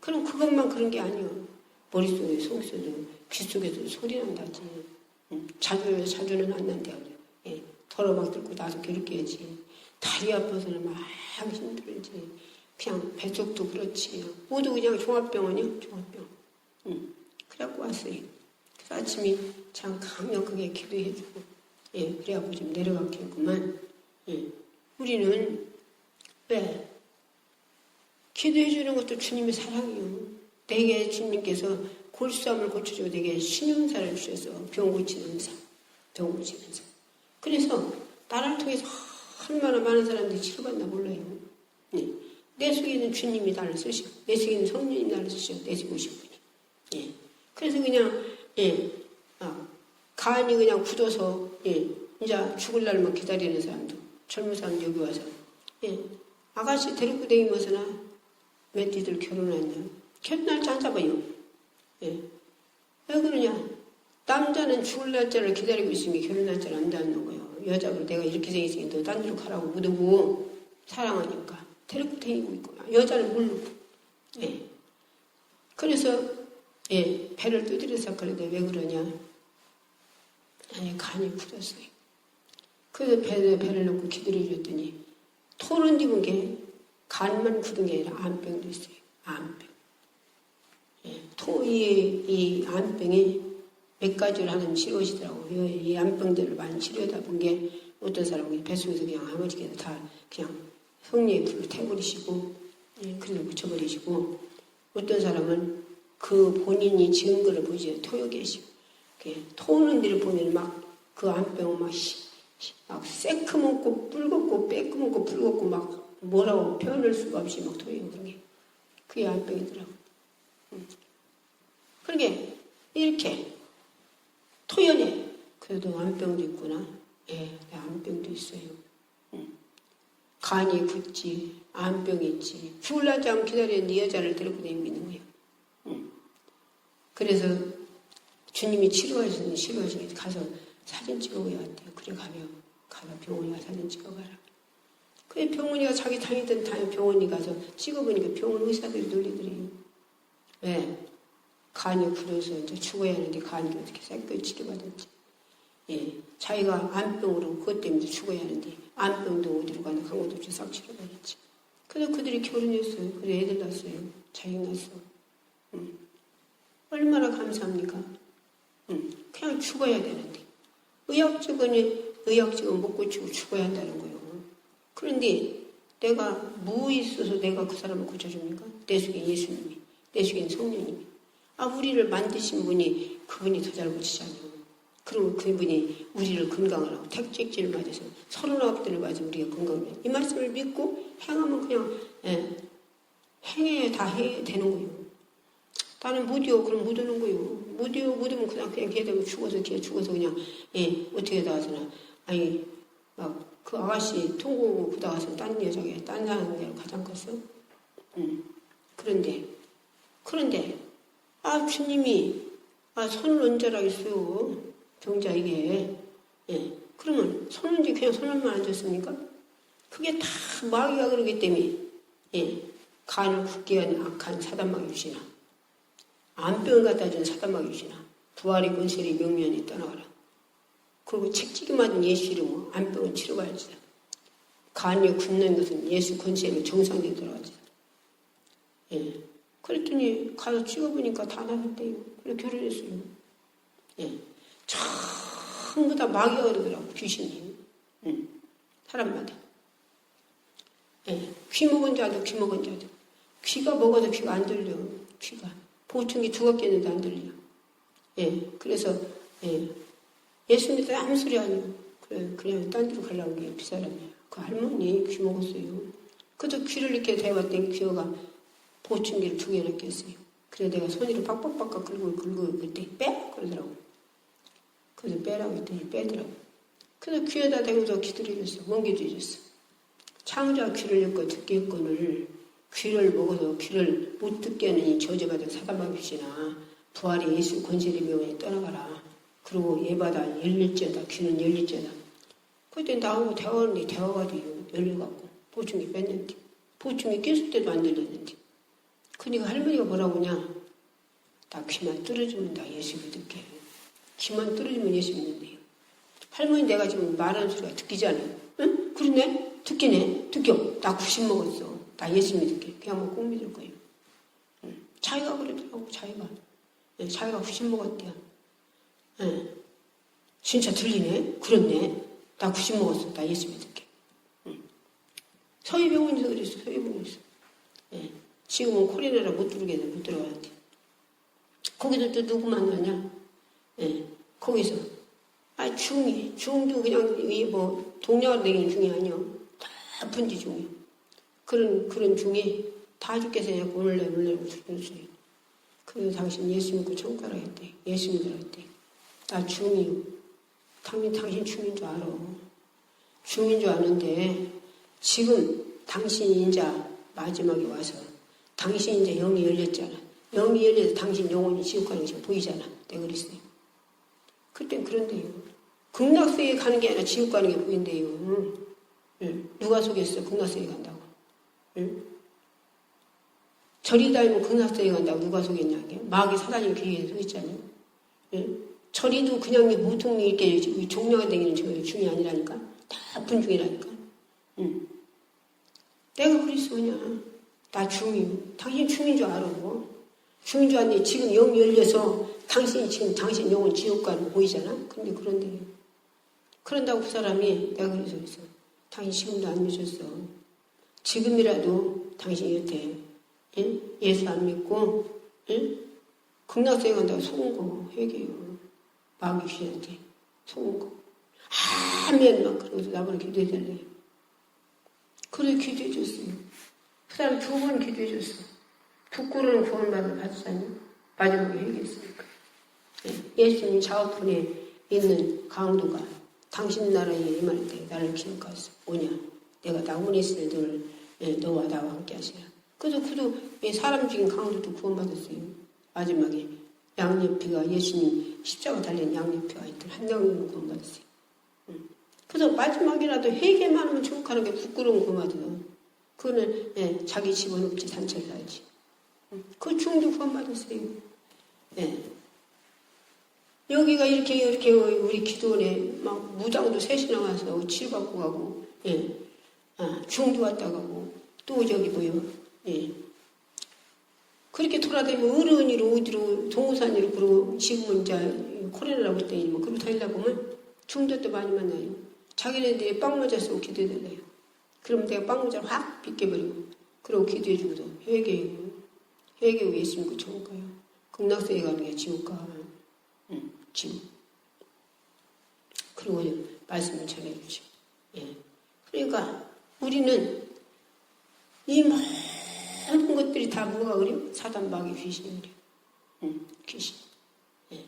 그럼 그것만 그런 게 아니요. 머릿속에 속에서도 귀 속에도 소리 난다지. 자주는 안 난대요. 털어막 들고 나도 괴롭게 해야지. 다리 아파서는 막 힘들지. 그냥 뱃속도 그렇지. 모두 그냥 종합병원이요. 종합병원. 그래갖고 왔어요. 그래서 아침에 참 강력하게 기도해주고 그래갖고 좀 내려갔겠구만. 우리는 왜? 기도해주는 것도 주님의 사랑이요. 내게 주님께서 골수암을 고쳐주고 내게 신용사를 주셔서 병 고치는 사. 그래서 나를 통해서 얼마나 많은 사람들이 치료받나 몰라요. 내 속에 있는 주님이 나를 쓰시고 내 속에 있는 성령이 나를 쓰시고 내 속에 오신 분이. 그래서 그냥 간이 그냥 굳어서 이제 죽을 날만 기다리는 사람도 젊은 사람도 여기 와서 아가씨 데리고 다니면서나 왜 니들 결혼했냐? 결혼날짜 안 잡아요. 왜 그러냐? 남자는 죽을 날짜를 기다리고 있으니 결혼 날짜를 안 잡는 거예요. 여자가 내가 이렇게 생겼으니 너 딴 데로 가라고 묻고 사랑하니까 데리고 다니고 있고 여자는 모르고. 그래서 배를 두드려서 그런데 왜 그러냐? 아니 간이 굳었어요. 그래서 배를 넣고 기도를 해줬더니 토는 입은 게 간만 굳은 게 아니라 암병도 있어요. 암병. 이 암병이 몇 가지를 하는 치료시더라고요. 이 암병들을 많이 치료하다 본 게 어떤 사람은 뱃속에서 그냥 아무지게나 다 그냥 성령의 불을 태버리시고 그래서 묻혀버리시고 어떤 사람은 그 본인이 지은 거를 보지 토여 계시고 토는 데를 보면 막 그 암병 막 새크먹고 붉었고 빼끄먹고 붉었고 막 뭐라고 표현할 수가 없이 막 토해요. 그게 암병이더라고. 그러게 이렇게 토연해. 그래도 암병도 있구나. 암병도 있어요. 간이 굳지, 암병이 있지. 죽을 날짜만 기다리는 네 여자를 데리고 다니고 있는 거예요. 그래서 주님이 치료하시는 가서 사진 찍어야 한대요. 그래 가서 병원에 가서 사진 찍어가라. 그래 병원이가 자기 다니던 병원에 가서 찍어보니까 병원 의사들이 놀리더래요. 왜? 간이 굳어서 이제 죽어야 하는데 간이 어떻게 새끼 치료받았지. 자기가 암병으로 그것 때문에 죽어야 하는데 암병도 어디로 가나 강원도 없이 싹 치료받았지. 그래서 그들이 결혼했어요. 그래서 애들 낳았어요. 자식 낳았어. 얼마나 감사합니까? 그냥 죽어야 되는데. 의학적은 못 고치고 죽어야 한다는 거예요. 그런데 내가 뭐 있어서 내가 그 사람을 고쳐줍니까? 내 속에 예수님이, 내 속에 성령님이. 우리를 만드신 분이 그분이 더 잘 고치잖아요. 그리고 그분이 우리를 건강을 하고 택직질을 맞아서 39대를 맞으면 우리가 건강을 이 말씀을 믿고 행하면 그냥 행해야 다 해야 되는 거예요. 나는 못이요. 그럼 못 오는 거예요. 못이요. 못하면 그냥 걔 죽어서 그냥 어떻게 나가서나 막 그 아가씨 통곡 보다 가서 딴 여자게 딴 사람으로 가장 컸어. 그런데 주님이 손을 얹으라겠어요. 정자에게. 그러면 손 얹지 그냥 손을만 얹었습니까? 그게 다 마귀가 그러기 때문에 간을 굳게 한 악한 사단마귀 주시나 암병을 갖다 준 사단마귀 주시나 부활의 권세리 명면이 떠나가라. 그리고 책찍이 맞은 예수 이름으로 암병은 치료받을지다. 간이 굳는 것은 예수 권세로 정상에 들어가지다. 그랬더니 가서 찍어보니까 다 나섰대요. 그래서 결혼했어요. 전부 다 마귀가 그러더라고, 귀신이. 사람마다. 귀 먹은 자도. 귀가 먹어도 귀가 안 들려. 귀가. 보청기 두 겹 꼈는데 안 들려. 그래서, 예수 믿어 아무 소리 아니에요. 그냥 딴 데로 가려고 게 비사람이에요. 그 할머니 귀 먹었어요. 그래도 귀를 이렇게 대봤더니 귀가 보청기를 두 개나 꼈어요. 그래서 내가 손으로 빡빡빡 긁고 그때 빼? 그러더라고. 그래서 빼라고 했더니 빼더라고. 그래서 귀에다 대고서 기도해줬어. 뭔 기도해줬어? 창조와 귀를 엮고 듣게 했거늘 귀를 먹어서 귀를 못 듣게 하는 이 저주받은 사단마귀시나 부활의 예수 권세리 명에 떠나가라. 그리고 예받아 열릴지어다. 귀는 열릴지어다. 그때 나하고 대화하는데 대화가 돼요. 열려갖고 보충기 뺐는데 보충기 꼈을 때도 안 들렸는데 그러니까 할머니가 뭐라고 하냐. 나 귀만 뚫어주면 나 예수 믿을게. 귀만 뚫어주면 예수 믿는데요. 할머니 내가 지금 말하는 소리가 듣기지 않아요. 응? 그러네? 듣기네? 듣겨. 나 90 먹었어. 나 예수 믿을게. 그냥 뭐 꼭 믿을 거예요. 자기가 그러더라고. 자기가 90 먹었대요. 진짜 들리네? 그렇네. 나 90 먹었어. 나 예수 믿을게. 서희병원에서 그랬어. 서희병원에서. 지금은 코로나라 못 들어가는데. 거기서 또 누구 만나냐? 거기서. 중도 그냥 뭐 동료가 되는 중이 아니야. 다 아픈지 중이야. 그런 중에 다 죽겠어. 그냥 오늘래 죽는 소리. 그래서 당신 예수 믿고 천국 가라 했대. 예수 믿으라 했대. 나 중이요. 당신 중인 줄 알아. 중인 줄 아는데 지금 당신이 이제 마지막에 와서 당신이 이제 영이 열렸잖아. 영이 열려서 당신 영혼이 지옥 가는 것이 보이잖아. 내가 그랬어요. 그땐 그런데요. 극락세계 가는 게 아니라 지옥 가는 게 보인대요. 누가 속였어? 극락세계 간다고. 절이 다니면 극락세계 간다고 누가 속였냐. 마귀 사단이 귀에 속였잖아요. 절이도 그냥 보통 이렇게 종려가 되기는 중이 아니라니까. 다 아픈 중이라니까. 내가 그랬어, 그냥. 나 중이요. 당신 중인 줄 알아. 중인 줄 아는데 지금 영이 열려서 당신 영은 지옥 가는 거 보이잖아? 근데 그런다고 그 사람이 내가 그래서 당신 지금도 안 믿었어. 지금이라도 당신 여태 예수 안 믿고 극락세계 간다고 속은 거 회개요. 마귀 귀한테 속은 거. 아멘 막 그러고서 나보고 기도해달래. 그래 기도해줬어요. 그 사람 2번 기도해줬어. 부끄러운 구원받을 받았잖아요. 마지막에 회개했으니까. 예수님 좌우편에 있는 강도가 당신 나라에 임할 때 나를 기억하소. 오냐. 내가 나원에 있을 때 너와 나와 함께 하시라. 그래서 그도 사람 중인 강도도 구원받았어요. 마지막에 양옆에가 예수님 십자가 달린 양옆에가 있던 한 양으로 구원받았어요. 그래서 마지막이라도 회개만 하면 천국하는 게 부끄러운 구원받아요. 그거는 자기 집어넣지 산책을 해야지. 그 중도 구원받았어요. 여기가 이렇게 우리 기도원에 막 무당도 셋이나 와서 치료받고 가고 중도 왔다 가고 또 저기 뭐요? 예. 그렇게 돌아다니면 어른이로 어디로 동호산이로 그러고 지금은 이제 코로나라고 했더니 뭐 그러고 다니다 보면 중도도 많이 만나요. 자기네들이 빵 모자 쓰고 기도해달래요. 그럼 내가 빵 모자를 확 빗겨버리고 그러고 기도해주고도 회개하고 예수님 그 좋은 거예요. 극락세계 가는 게 지옥 가. 지옥. 그리고 말씀을 전해주죠. 예. 그러니까 우리는 이 모든 것들이 다 뭐가 그래요? 사단 마귀 귀신이 그래요. 귀신. 예.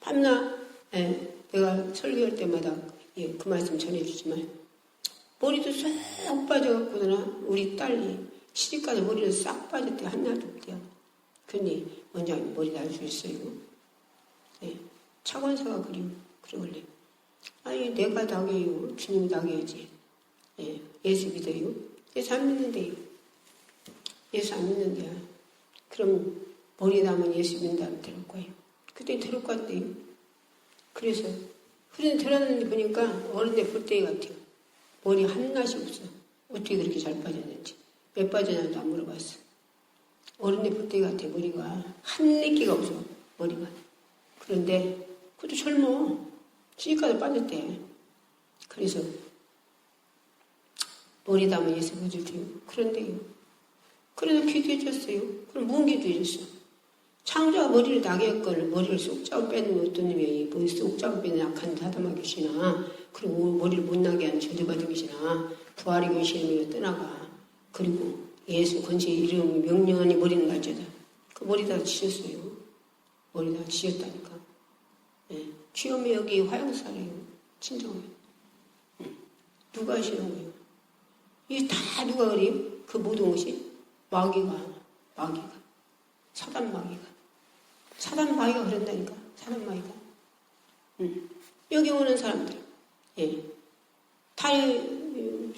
밤낮 내가 설교할 때마다 그 말씀 전해주지만 머리도 쏙 빠져갖고나 우리 딸이 시집가서 머리를 싹 빠졌대. 한나도 없대요. 그러니 원장님 머리 날 수 있어요. 예. 차관사가 그러길래 아니 내가 나게요. 주님이 나게야지. 예. 예수 믿어요. 예수 안 믿는데요. 예수 안 믿는데요. 그럼 머리 나면 예수 믿는다면 들을 거예요. 그때 들을 것 같대요. 그래서 그런데 들었는데 보니까 어른들 볼때기 같아요. 머리 한낮이 없어. 어떻게 그렇게 잘 빠졌는지. 왜 빠졌냐도 안 물어봤어. 어른들 볼때기 같아. 머리가 한 내끼가 없어. 머리가. 그런데 그것도 젊어. 시집가서 빠졌대. 그래서 머리 담은 예수 믿을 테요. 그런데요. 그래서 기도해 줬어요. 그럼 뭔 기도해 줬어? 창조가 머리를 나게 했거늘 머리를 쏙 짜고 빼는 어떤 놈이 쏙 짜고 빼는 악한 사담아 계시나 그리고 머리를 못 나게 한 저주받은 계시나 부활의 계시는 떠나가 그리고 예수 건지 이름 명령하니 머리는 날짜다. 그 머리 다 지셨어요. 머리 다 지셨다니까. 예. 취업이 여기 화영사래요. 친정에. 누가 하시는 거예요? 이게 다 누가 그래요? 그 모든 것이 마귀가 사단 마귀가 그런다니까. 사단 마귀가. 여기 오는 사람들, 예. 다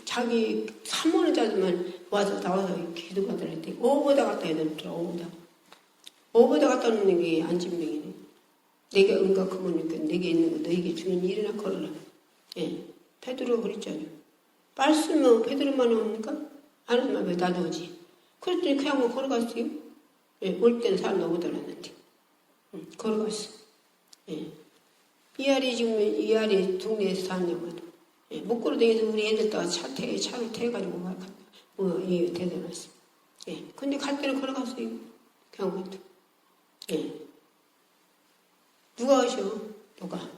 자기 산모는자들만 나와서 기도받으라 때 오보다 갖다 해야 되더라. 오보다 갖다 놓는 게 안진병이네. 내게 응각하면 내게 있는 거 너에게 주는 일이나 걸어라. 예. 베드로가 그랬잖아요. 말씀은 베드로만 오니까 안 오면 왜 나도 오지? 그랬더니 그냥 뭐 걸어갔어요. 예. 올 때는 사람 너무 달았는데. 걸어갔어. 예. 이 아래 동네에서 사냐마도. 예. 못 걸어다니서 우리 애들다가 차를 태가지고 데려다 놨어. 예. 근데 갈 때는 걸어갔어요. 그냥 가도. 예. 누가 하셔? 누가?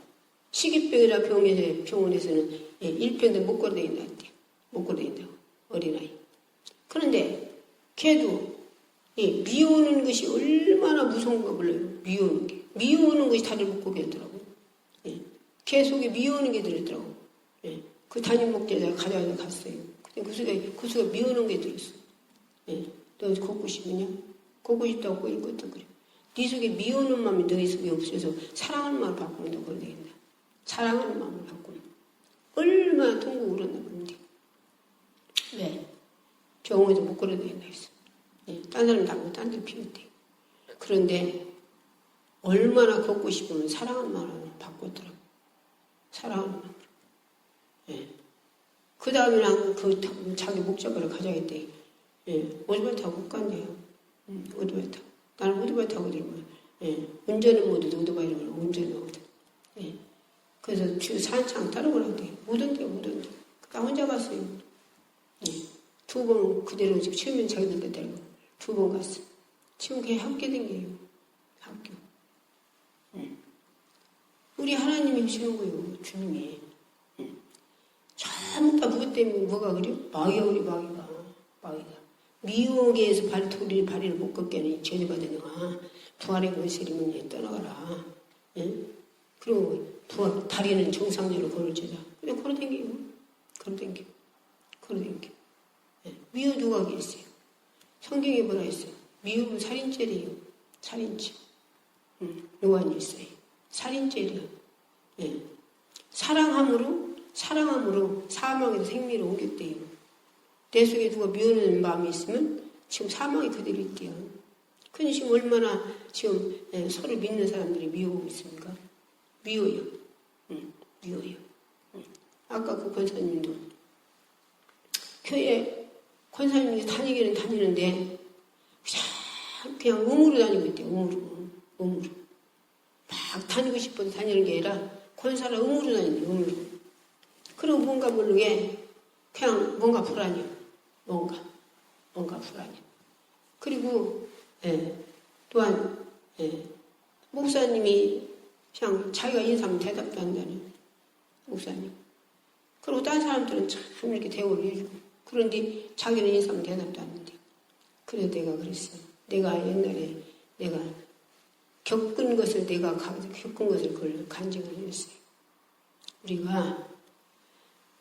식이병이라 병원에서는 예, 1병도 못 걸어다닌다 했대. 못 걸어다닌다고. 어린아이. 그런데 걔도 예, 미우는 것이 얼마나 무서운가 몰라요. 미우는 게. 미우는 것이 다리를 못 걷게 하더라고요. 예. 걔 속에 미우는 게 들었더라고요. 예. 그 담임 목자가 가져와서 갔어요. 근데 그 속에 미우는 게 들었어. 예. 너 걷고 싶으냐? 걷고 싶다고 이것도 그래. 네 속에 미우는 마음이 너희 속에 없어서 사랑하는 마음을 바꾸는 거 그러야 되겠다. 사랑하는 마음을 바꾸는. 얼마나 통곡 울었나 본데. 왜? 병원에서 못 걸어다닌다 했어. 예, 딴 사람 나고 딴 데 피웠대. 그런데 얼마나 걷고 싶으면 사랑하는 마음을 바꿨더라고. 사랑하는 마음으로. 예. 그 다음에는 자기 목적으로 가져야겠대. 예. 오토바이 타고 못 간대요. 오토바이 타고. 나는 오토바이 타고 들어가요. 예. 운전은 못해도 오토바이를 운전을 하거든. 예. 그래서 주 산창 따라오라고 돼. 못 온대. 나 혼자 갔어요. 예. 2번 그대로 지금 치우면 자기들 데리고 2번 갔어. 지금 그냥 학교 댕겨요. 학교. 우리 하나님이 오시는 거예요. 주님이. 전부 다 그것 때문에 뭐가 그래요? 마귀가 우리 마귀가. 미혹에서 다리를 못 걷게 하는 저주받으니까 부활의 권세리면 떠나가라. 예? 그리고 다리는 정상적으로 걸어주자. 그냥 걸어댕겨요. 예. 미혹 누가 계세요? 성경에 뭐라 했어요? 미혹은 살인죄래요. 살인죄. 요한일서에. 살인죄래요. 예. 사랑함으로 사망에서 생리로 옮겼대요. 내 속에 누가 미우는 마음이 있으면 지금 사망이 그대로 있대요. 근데 지금 얼마나 지금 서로 믿는 사람들이 미우고 있습니까? 미워요. 미워요. 아까 그 권사님도 교회 권사님이 다니기는 다니는데 그냥 의무로 다니고 있대요. 의무로. 막 다니고 싶어도 다니는 게 아니라 권사를 의무로 다니는데 의무로. 그리고 뭔가 모르게 그냥 뭔가 불안해요. 뭔가 불안해요. 그리고 또한 목사님이 그냥 자기가 인사하면 대답도 한다니. 목사님. 그리고 다른 사람들은 참 이렇게 대우를 해주고 그런데 자기는 인사하면 대답도 안 한대. 그래서 내가 그랬어. 내가 옛날에 내가 겪은 것을 그걸 간증을 했어요.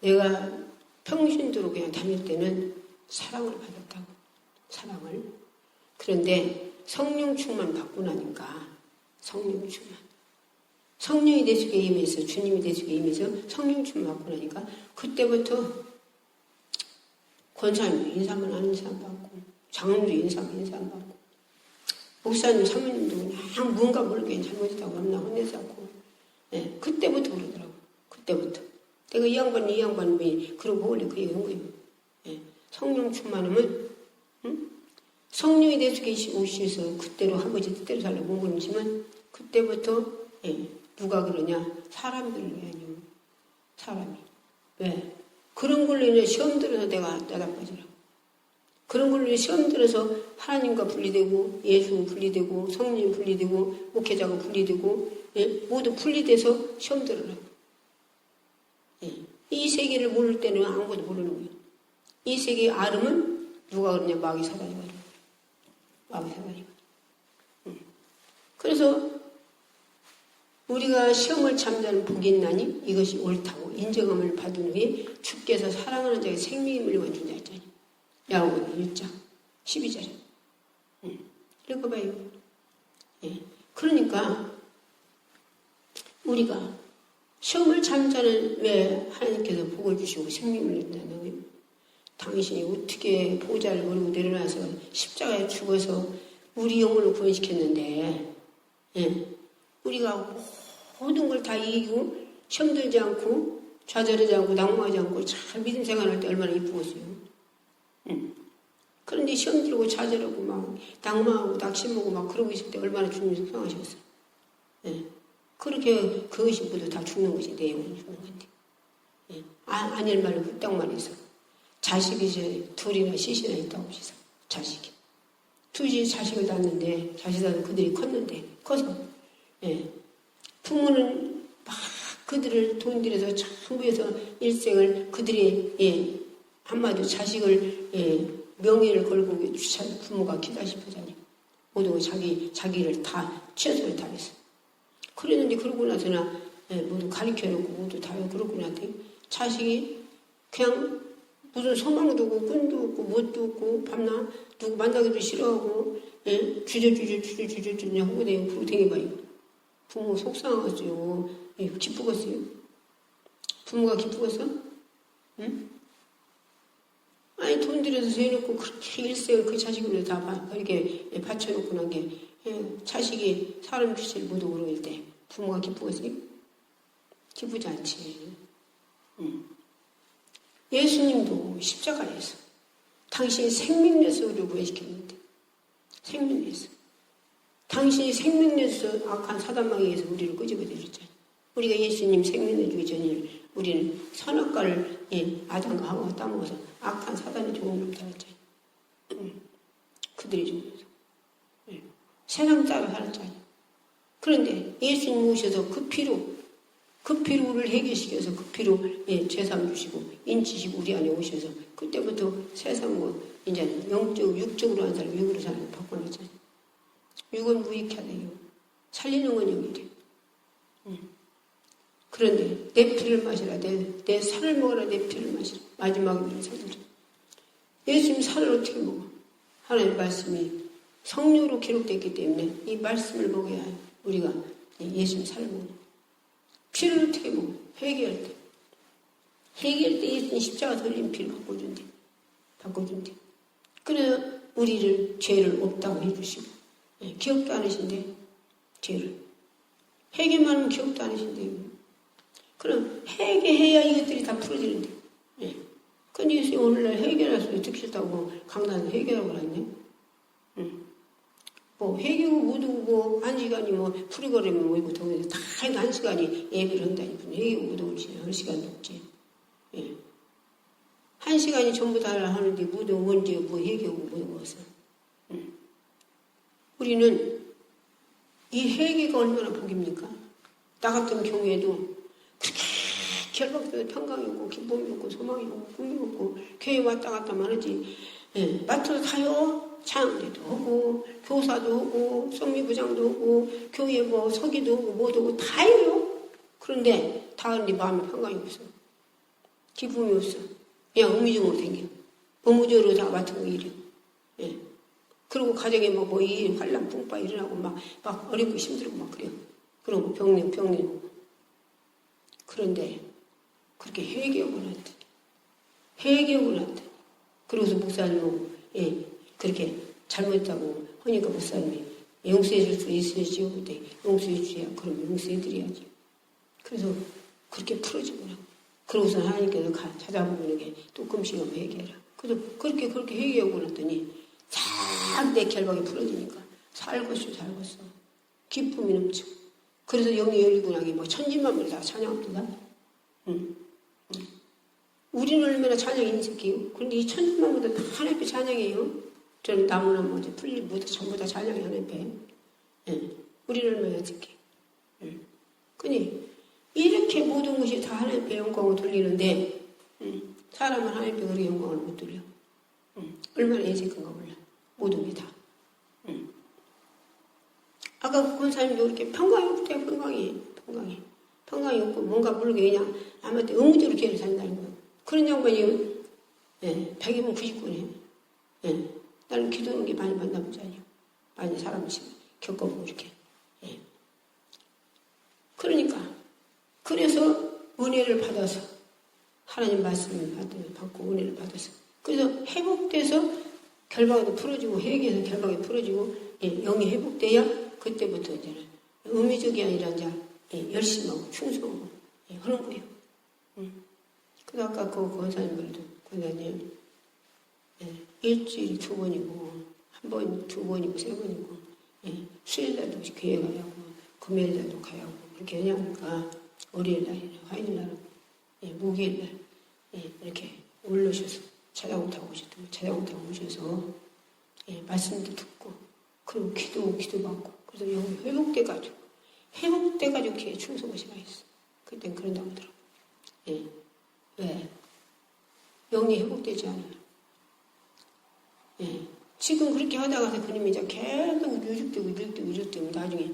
내가 평신도로 그냥 다닐 때는 사랑을 받았다고. 사랑을. 그런데 성령 충만 받고 나니까 성령 충만. 성령이 내 속에 임해서 주님이 내 속에 임해서 성령 충만 받고 나니까 그때부터 권사님도 인사만 하는 사람 받고 장로도 인사만 받고 목사님 사모님도 그냥 뭔가 모르게 잘못했다고 하면 혼내자고 그때부터 그러더라고. 그때부터 내가 이 양반이 그러고 원래 그 얘기 한 거예요. 성령 충만하면 성령이 내 속에 오셔서 그때로 아버지 뜻대로 살라고 몸부림치면 그때부터 누가 그러냐? 사람들이 아니요. 사람이. 왜? 그런 걸로 인해 시험 들어서 내가 나빠지라고. 그런 걸로 인해 시험 들어서 하나님과 분리되고 예수 분리되고 성령 분리되고 목회자가 분리되고 모두 분리돼서 시험 들으라고. 이 세계를 모를 때는 아무것도 모르는 거예요. 이 세계의 아름은 누가 그러냐? 마귀 사단이가. 마귀 사단이가. 그래서 우리가 시험을 참자는 복이 있나니 이것이 옳다고 인정함을 받은 후에 주께서 사랑하는 자에게 생명의 물림을 준다 했잖아요. 야고보서 1장 12절에. 읽어봐요. 그러니까 우리가 시험을 참자는 왜 하나님께서 복을 주시고 생명을 준다는 거예요. 당신이 어떻게 보좌를 버리고 내려놔서 십자가에 죽어서 우리 영혼을 구원시켰는데 우리가 모든 걸 다 이기고 시험 들지 않고 좌절하지 않고 낙망하지 않고 잘 믿음 생활할 때 얼마나 이쁘겠어요. 그런데 시험 들고 좌절하고 막 낙망하고 낙심하고 막 그러고 있을 때 얼마나 주님이 속상하셨어요. 그렇게 그것이 모두 다 죽는 것이 내 영혼이 죽는 건데. 아닐 말로 후딱 말해서 자식이 이제 둘이나 셋이나 있다고 하셔서 자식이. 둘이 자식을 낳았는데 자식들은 그들이 컸는데 커서 부모는 막 그들을 돈 들여서 전부 해서 일생을 그들의 한마디로 자식을 명예를 걸고 부모가 기다시피잖아요. 모두 자기를 다 최선을 다했어. 그랬는데 그러고 나서나 모두 가르쳐놓고 모두 다 그러고 나더니 자식이 그냥 무슨 소망도 없고 꿈도 없고 뭣도 없고 밤낮 누구 만나기도 싫어하고 주저주저 하고 내요. 그러고 댕겨봐요. 부모 속상하죠. 기쁘겠어요? 부모가 기쁘겠어? 응? 아니 돈 들여서 해놓고 그렇게 일생을 그 자식을 위해 다 이렇게 바쳐놓고 난 게 자식이 사람 귀신을 못 오고 그럴 때 부모가 기쁘겠어요? 기쁘지 않지. 예수님도 십자가에서 당신이 생명내서 우리를 구원시켰는데 생명내서 당신이 생명내서 악한 사단마귀에서 우리를 끄집어내셨잖아요. 우리가 예수님 생명내 주기 전에 우리는 선악과를 아담과 하와가 따먹어서 악한 사단의 종으로 살았잖아요. 그들이 종으로서 세상 따라 살았잖아요. 그런데 예수님 오셔서 그 피로 우리를 해결시켜서 그 피로 죄사함 주시고 인치시고 우리 안에 오셔서 그때부터 세상과 이제 영적 육적으로 한 사람 육으로 사는 걸 바꿔놨잖아요. 육은 무익하대요. 살리는 건 영이래요. 그런데 내 피를 마시라. 내 살을 먹어라. 내 피를 마시라. 마지막에 살리라. 예수님 살을 어떻게 먹어? 하나님의 말씀이 성령으로 기록되어 있기 때문에 이 말씀을 먹어야 우리가 예수님 살을 먹는 거예요. 피를 어떻게 먹어? 회개할 때. 회개할 때 예수님 십자가 돌린 피를 바꿔준대. 그래서 우리를 죄를 없다고 해주시고 기억도 안 하신대. 죄를. 회개만 하면 기억도 안 하신대요. 그럼 회개해야 이것들이 다 풀어지는데 근데 오늘날 해결할 수 듣기 싫다고 강단에서 해결하고 그랬네. 뭐 해결고 못하고 뭐 1시간이 뭐 프로그램을 모이고 동에서 다 해도 1시간이 예배를 한다니 해결고 못하고 1시간도 없지. 예. 1시간이 전부 다 하는데 못하고 언제 뭐 해결고 못하고 와서. 우리는 이 회개가 얼마나 복입니까? 나 같은 경우에도 그렇게 결박돼서 평강이 없고 기쁨이 없고 소망이 없고 꿈이 없고 교회 왔다 갔다 말하지. 예, 마트도 가요. 창대도 하고 교사도 하고 성미부장도 하고 교회 뭐 서기도 하고 뭐도 하고 다 해요. 그런데 다 하는데 마음에 평강이 없어. 기쁨이 없어. 그냥 의무적으로 생겨. 의무적으로 다 맡은 거 일이야. 예. 그리고 가정에 뭐 일 환란 풍파 일어나고 막 어렵고 힘들고 막 그래요. 그리고 병령 오고. 그런데 그렇게 회개하고 났더니 그러고서 목사님 그렇게 잘못했다고 하니까 목사님이 용서해 줄 수 있으시오. 그때 용서해 주세요. 그럼 용서해 드려야지. 그래서 그렇게 풀어지구나. 그러고서 하나님께서 찾아보는 게 조금씩 회개해라. 그래서 그렇게 회개하고 났더니 싹 내 결박이 풀어지니까 살겠어. 기쁨이 넘쳐. 그래서 영이 열리고 나게 뭐 천진만물이 다 찬양합니다. 우리는 얼마나 찬양이 있는 새끼요. 그런데 이 천진만물도 다 하나님께 찬양해요. 저는 나무나 뭐지 풀리 모두 전부 다 찬양이 하나님께. 우리는 얼마나 새끼. 그니 이렇게 모든 것이 다 하나님께 영광을 돌리는데 사람은 하나님께 그렇게 영광을 못 돌려. 얼마나 예색한가 몰라. 모든 게 다. 아까 그 권사님도 이렇게 평강이 없대. 평강이 없고 뭔가 모르게 그냥 아무튼 의무적으로 교회를 산다는 거예요. 그런 양반이 100이면 99네. 나는 기도하는 게 많이 만나보자니요. 많이 사람을 겪어보고 이렇게. 그러니까 그래서 은혜를 받아서 하나님 말씀을 받고 은혜를 받아서 그래서 회복돼서 결박도 풀어지고 회개해서 결박이 풀어지고 영이 회복돼야 그때부터 이제는 의미적이 아니라 이제 열심하고 충성하고 하는 거예요. 그래서 아까 그 권사님들도 권사님 일주일에 2번이고 1번, 2번이고 3번이고 수요일날도 교회 가야 하고 금요일날도 가야 하고 그렇게 하냐니까 월요일날이나 화요일날 목요일날 이렇게 올라오셔서 차량을 타고 오셔서 말씀도 듣고 그리고 기도받고 그래서 영이 회복돼가지고 걔 충성하시라 했어. 그땐 그런다고 하더라고. 왜? 영이 회복되지 않아요. 지금 그렇게 하다가 그놈이 이제 계속 유죽되고 나중에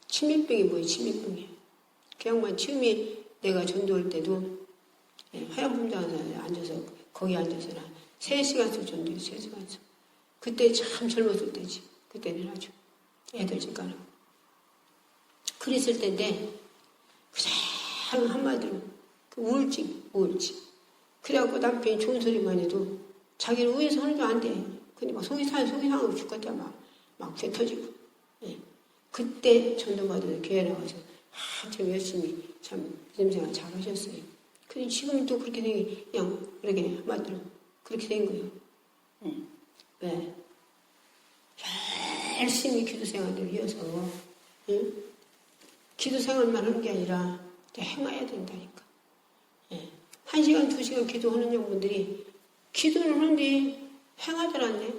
치매병이 뭐예요? 치매병이에요. 그 양반 처음에 내가 전도할 때도 하얀 분장에 앉아서 거기 앉아서나 3시간씩 전도해요. 3시간씩. 그때 참 젊었을 때지. 그때는 아주 애들 집 가는. 그랬을 때인데 그냥 한마디로 우울증. 그래갖고 남편이 좋은 소리만 해도 자기는 우에서 하는 줄 안 돼. 근데 막 속이 상하고 죽겠다 막 배 터지고. 그때 전도받으러 교회 나와서 한참 열심히 참 믿음생활 잘 하셨어요. 근데 지금 또 그렇게 그냥 그렇게 한마디로 그렇게 된 거예요. 왜? 열심히 기도생활을 위해서 기도생활만 하는 게 아니라 행해야 된다니까. 1시간, 2시간 기도하는 양분들이 기도를 하는데 행하지 않네.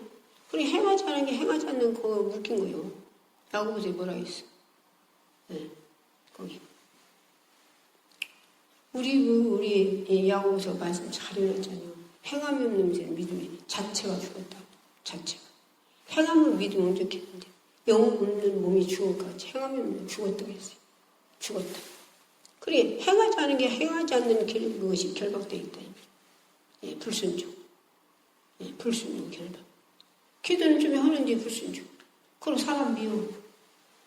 그래 행하지 않은 게 행하지 않는 거 웃긴 거예요. 야고보서에 뭐라 했어? 거기. 우리 야고보서 말씀 잘 읽었잖아요. 행함이 없는 자는 믿음이 자체가 죽었다. 자체가. 행함을 믿으면 좋겠는데 영 없는 몸이 죽은 것 같이 행함이 없는 죽었다고 했어요. 죽었다. 그래 행하지 않은 게 행하지 않는 그것이 결박되어 있다. 불순종. 불순종 결박. 기도는 좀 하는데 불순종. 그리고 사람 미워.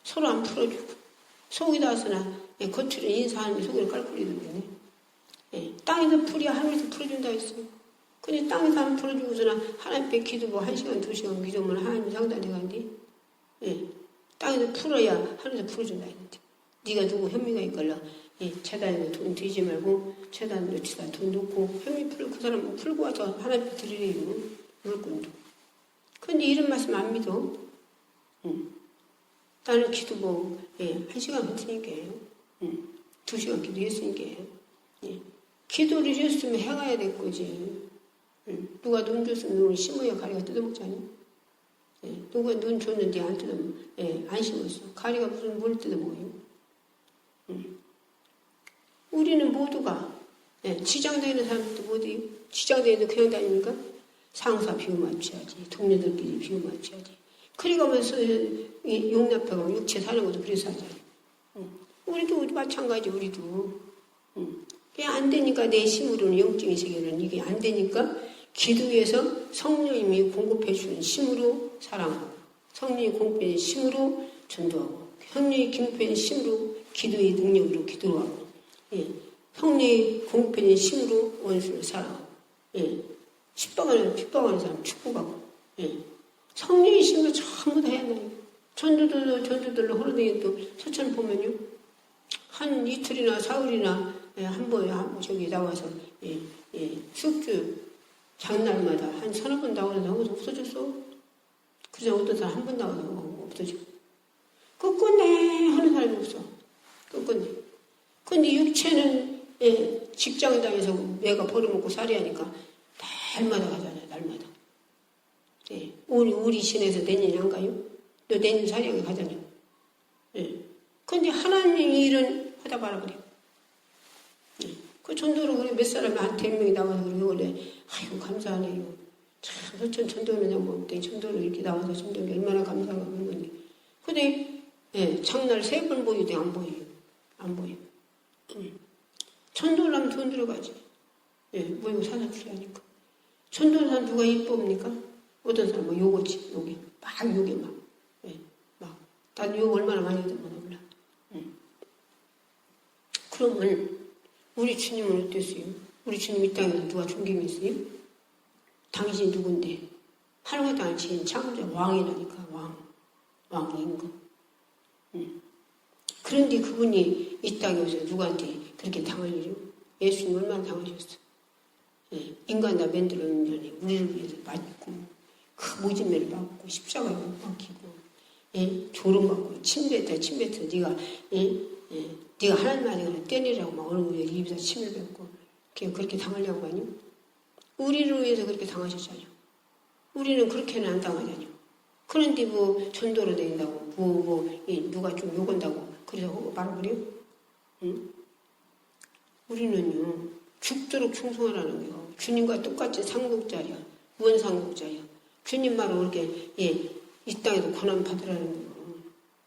서로 안 풀어주고. 속이 닿아서나 겉으로 인사하는데 속을 깔꾸리도 그러네. 땅에서 풀이야 하늘에서 풀어준다 했어요. 근데 땅에서 안 풀어주고서나 하나님께 기도 뭐 1시간, 2시간 기도면 하나님이 상달돼가는데 땅에서 풀어야 하늘에서 풀어준다 했는데 네가 누구 혐의가 있걸라. 재단에 돈 들이지 말고 재단 넣지다 돈 넣고 혐의 풀고 그 사람 풀고 와서 하나님 드리래요. 물건도. 근데 이런 말씀 안 믿어. 나는 기도 뭐 1시간 했으니까요. 2시간 기도했으니까요. 기도를 했으면 행해야 될 거지. 누가 눈 줬으면 눈을 심어야 가리가 뜯어먹잖니. 누가 눈 줬는데 안 심었어. 가리가 무슨 뭘 뜯어먹어요. 우리는 모두가 직장 다니는 사람들도 모두 직장 다니는데 그냥 다니니까 상사 비유 맞춰야지. 동료들끼리 비유 맞춰야지. 그래가면서 용납하고 육체 사는 것도 그래서 하잖아요. 우리도 마찬가지. 우리도 그게 안 되니까 내 힘으로는 영적인 세계는 이게 안 되니까 기도에서 성령님이 공급해 주는 힘으로 사랑하고 성령이 공급해 주는 힘으로 전도하고 성령이 공급해 주는 힘으로 기도의 능력으로 기도하고 성령이 공급해 주는 힘으로 원수를 사랑하고 핍박하는 사람 축복하고 성령의 힘으로 전부 다 해야 돼요. 전도들로 호르되게 또 서천 보면요. 한 이틀이나 사흘이나 한 번에 저기 나와서 숙주 장날마다 한 서너 번 나오고 없어졌어. 그저 어떤 사람 한 번 나오고 없어져. 끝끝내 하는 사람이 없어. 끝끝내. 근데 육체는 직장당에서 내가 벌어먹고 살이 하니까 날마다 가잖아요. 날마다. 우리 시내에서 내년에 안 가요? 너 내년 사령에 가잖아요. 근데 하나님 일은 하다 말아버려. 그 전도로 그래 몇 사람이 한 100명이 나와서 그러고 원래 아이고 감사하네요. 참 서천 전도는 뭐 전도로 이렇게 나와서 전도는 얼마나 감사하고 그런 건데. 근데 장날 3번 보이대 안 보여요. 안 보여. 전도를 하면 돈 들어가지. 뭐 사사풀이 하니까. 전도를 하면 누가 이쁩니까? 어떤 사람은 요거지. 요게 막 요게 막. 난 욕 얼마나 많이 듣나 몰라. 그러면 우리 주님은 어땠어요? 우리 주님 이 땅에서 누가 존경했어요? 당신이 누군데? 하늘과 땅을 지은 창조자 왕이라니까. 왕인 거. 그런데 그분이 이 땅에 오셔서 누구한테 그렇게 당할 일이요? 예수님 얼마나 당하셨어? 인간 다 만들었는데 우리를 위해서 맞고 그 모진매를 받고 십자가에 못 박히고 조롱받고 침뱉어 네가 하나님 아니라 때리라고 막 얼굴에 입에다 침을 뱉고 그렇게 당하려고 하니? 우리를 위해서 그렇게 당하셨잖아요. 우리는 그렇게는 안 당하잖아요. 그런데 뭐 전도로 된다고 누가 좀 욕한다고 그래서 말아버려? 우리는요 죽도록 충성하라는 거예요. 주님과 똑같이 상속자야. 무언상속자야. 주님 말을 이렇게 이 땅에도 고난 받으라는 거예요.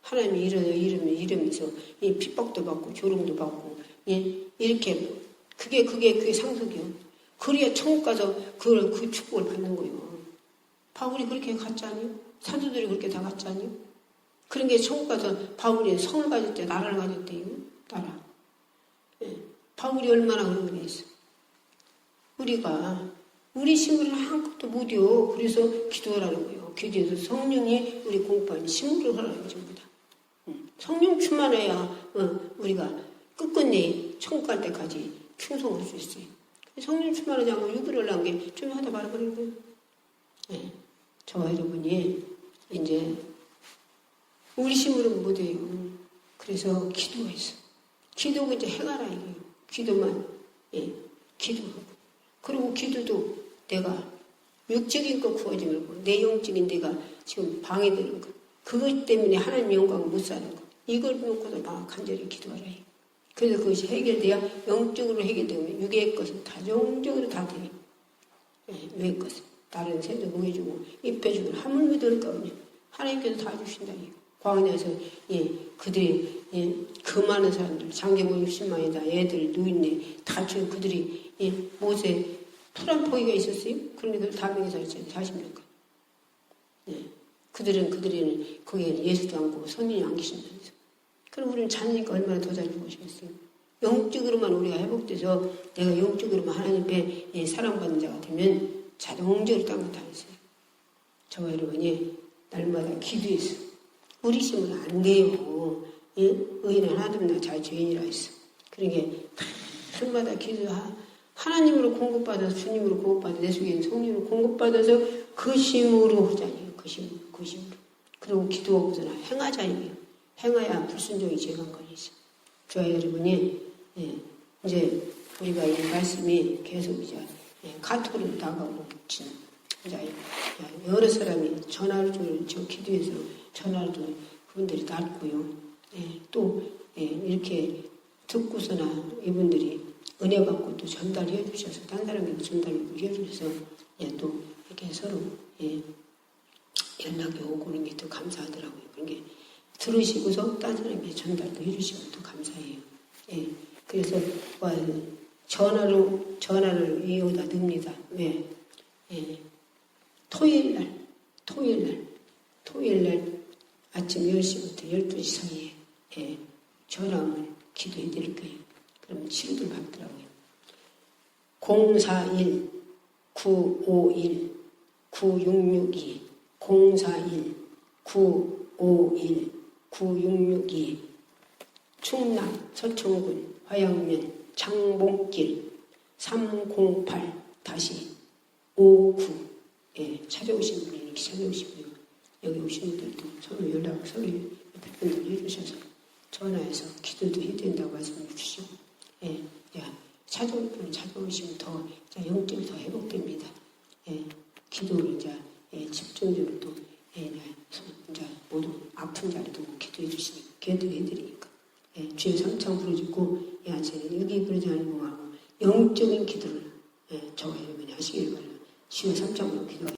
하나님이 이러면서 핍박도 받고 조롱도 받고 이렇게 그게 상속이요. 그래야 천국 가서 그 축복을 받는 거예요. 바울이 그렇게 갔지 않아요? 사도들이 그렇게 다 갔지 않아요? 그런 게 천국 가서 바울이 성을 가졌대, 나라를 가졌대요. 나라. 바울이 얼마나 그런 거 했어. 우리가 우리 힘으로는 아무것도 못해요. 그래서 기도하라는 거예요. 기도해서 성령이 우리 공부하는 힘으로 하라는 거죠. 전부 다. 성령 충만해야 우리가 끝끝내 천국 갈 때까지 충성할 수 있어요. 성령 충만하지 않고 육을 올라온 게 좀 하다 말아버리는 거예요. 저와 여러분이 이제 우리 힘으로는 못해요. 그래서 기도해서 기도가 이제 행하라 이거예요. 기도만 기도하고 그리고 기도도 내가 육적인 거 구하지 말고 내 영적인 내가 지금 방해되는 거 그것 때문에 하나님 영광을 못 사는 거 이걸 놓고도 막 간절히 기도하라 해요. 그래서 그것이 해결돼야 영적으로 해결되면 육의 것은 다 영적으로 다 돼요. 외의 것은 다른 새도 먹여주고 입혀주고 하물며 될까요? 하나님께서 다 주신다. 광야에서 그들이 그 많은 사람들 장계모 60만이다 애들 노인네 다 주고 그들이 모세 풀한 포기가 있었어요. 그러니까 다 먹여서 했잖아요. 40년간. 그들은 거기에 예수도 않고 성령이 안 계신다면서. 그럼 우리는 자녀니까 얼마나 더 잘 보시겠어요. 영적으로만 우리가 회복돼서 내가 영적으로만 하나님께 사랑받는 자가 되면 자동적으로 땅을 다니세요. 저와 여러분이 날마다 기도해서 우리 힘으로 안 돼요. 예? 의인은 하나도 없나 잘 죄인이라 했어. 그러니까 날마다 하나님으로 공급받아서 주님으로 공급받아서 내 속에 있는 성령으로 공급받아서 그 힘으로 하자니요. 그 힘으로. 그리고 기도하고서는 행하자니요. 행해야 불순종이 재간거리죠. 좋아요, 여러분이. 예, 이제 우리가 이 말씀이 계속 이제 카톡으로 나가고 이제 여러 사람이 전화를 저 기도해서 전화를 좀 그분들이 낫고요. 예, 또 이렇게 듣고서나 이분들이 은혜 받고 또 전달해 주셔서 딴 사람에게 전달해 주셔서 또 이렇게 서로 연락이 오고 그런 게 또 감사하더라고요. 그런 게 들으시고서 딴 사람에게 전달도 해주시고 또 감사해요. 예, 그래서 전화를 이어다 듭니다. 왜? 토요일 날 아침 10시부터 12시 사이에 전화를 기도해 드릴 거예요. 그러면 치료를 받더라고요. 041-951-9662 041-951-9662 충남 서천군 화양면 장봉길 308-59 찾아오신 분이 이렇게 찾아오시고요. 여기 오신 분들도 서로 연락, 서로 답변을 해주셔서 전화해서 기도도 해야 된다고 말씀해 주시고, 찾아올 분은 찾아오시면 더 영적이 더 회복됩니다. 기도를 이제 집중적으로 또 이제 모두 아픈 자리도 기도해 주시니까, 기도해 드리니까 주의 삼창 부르짖고 저는 여기 그러지 않고 영적인 기도를 저와 여러분이 하시길 바랍니다. 주의 삼창으로 기도해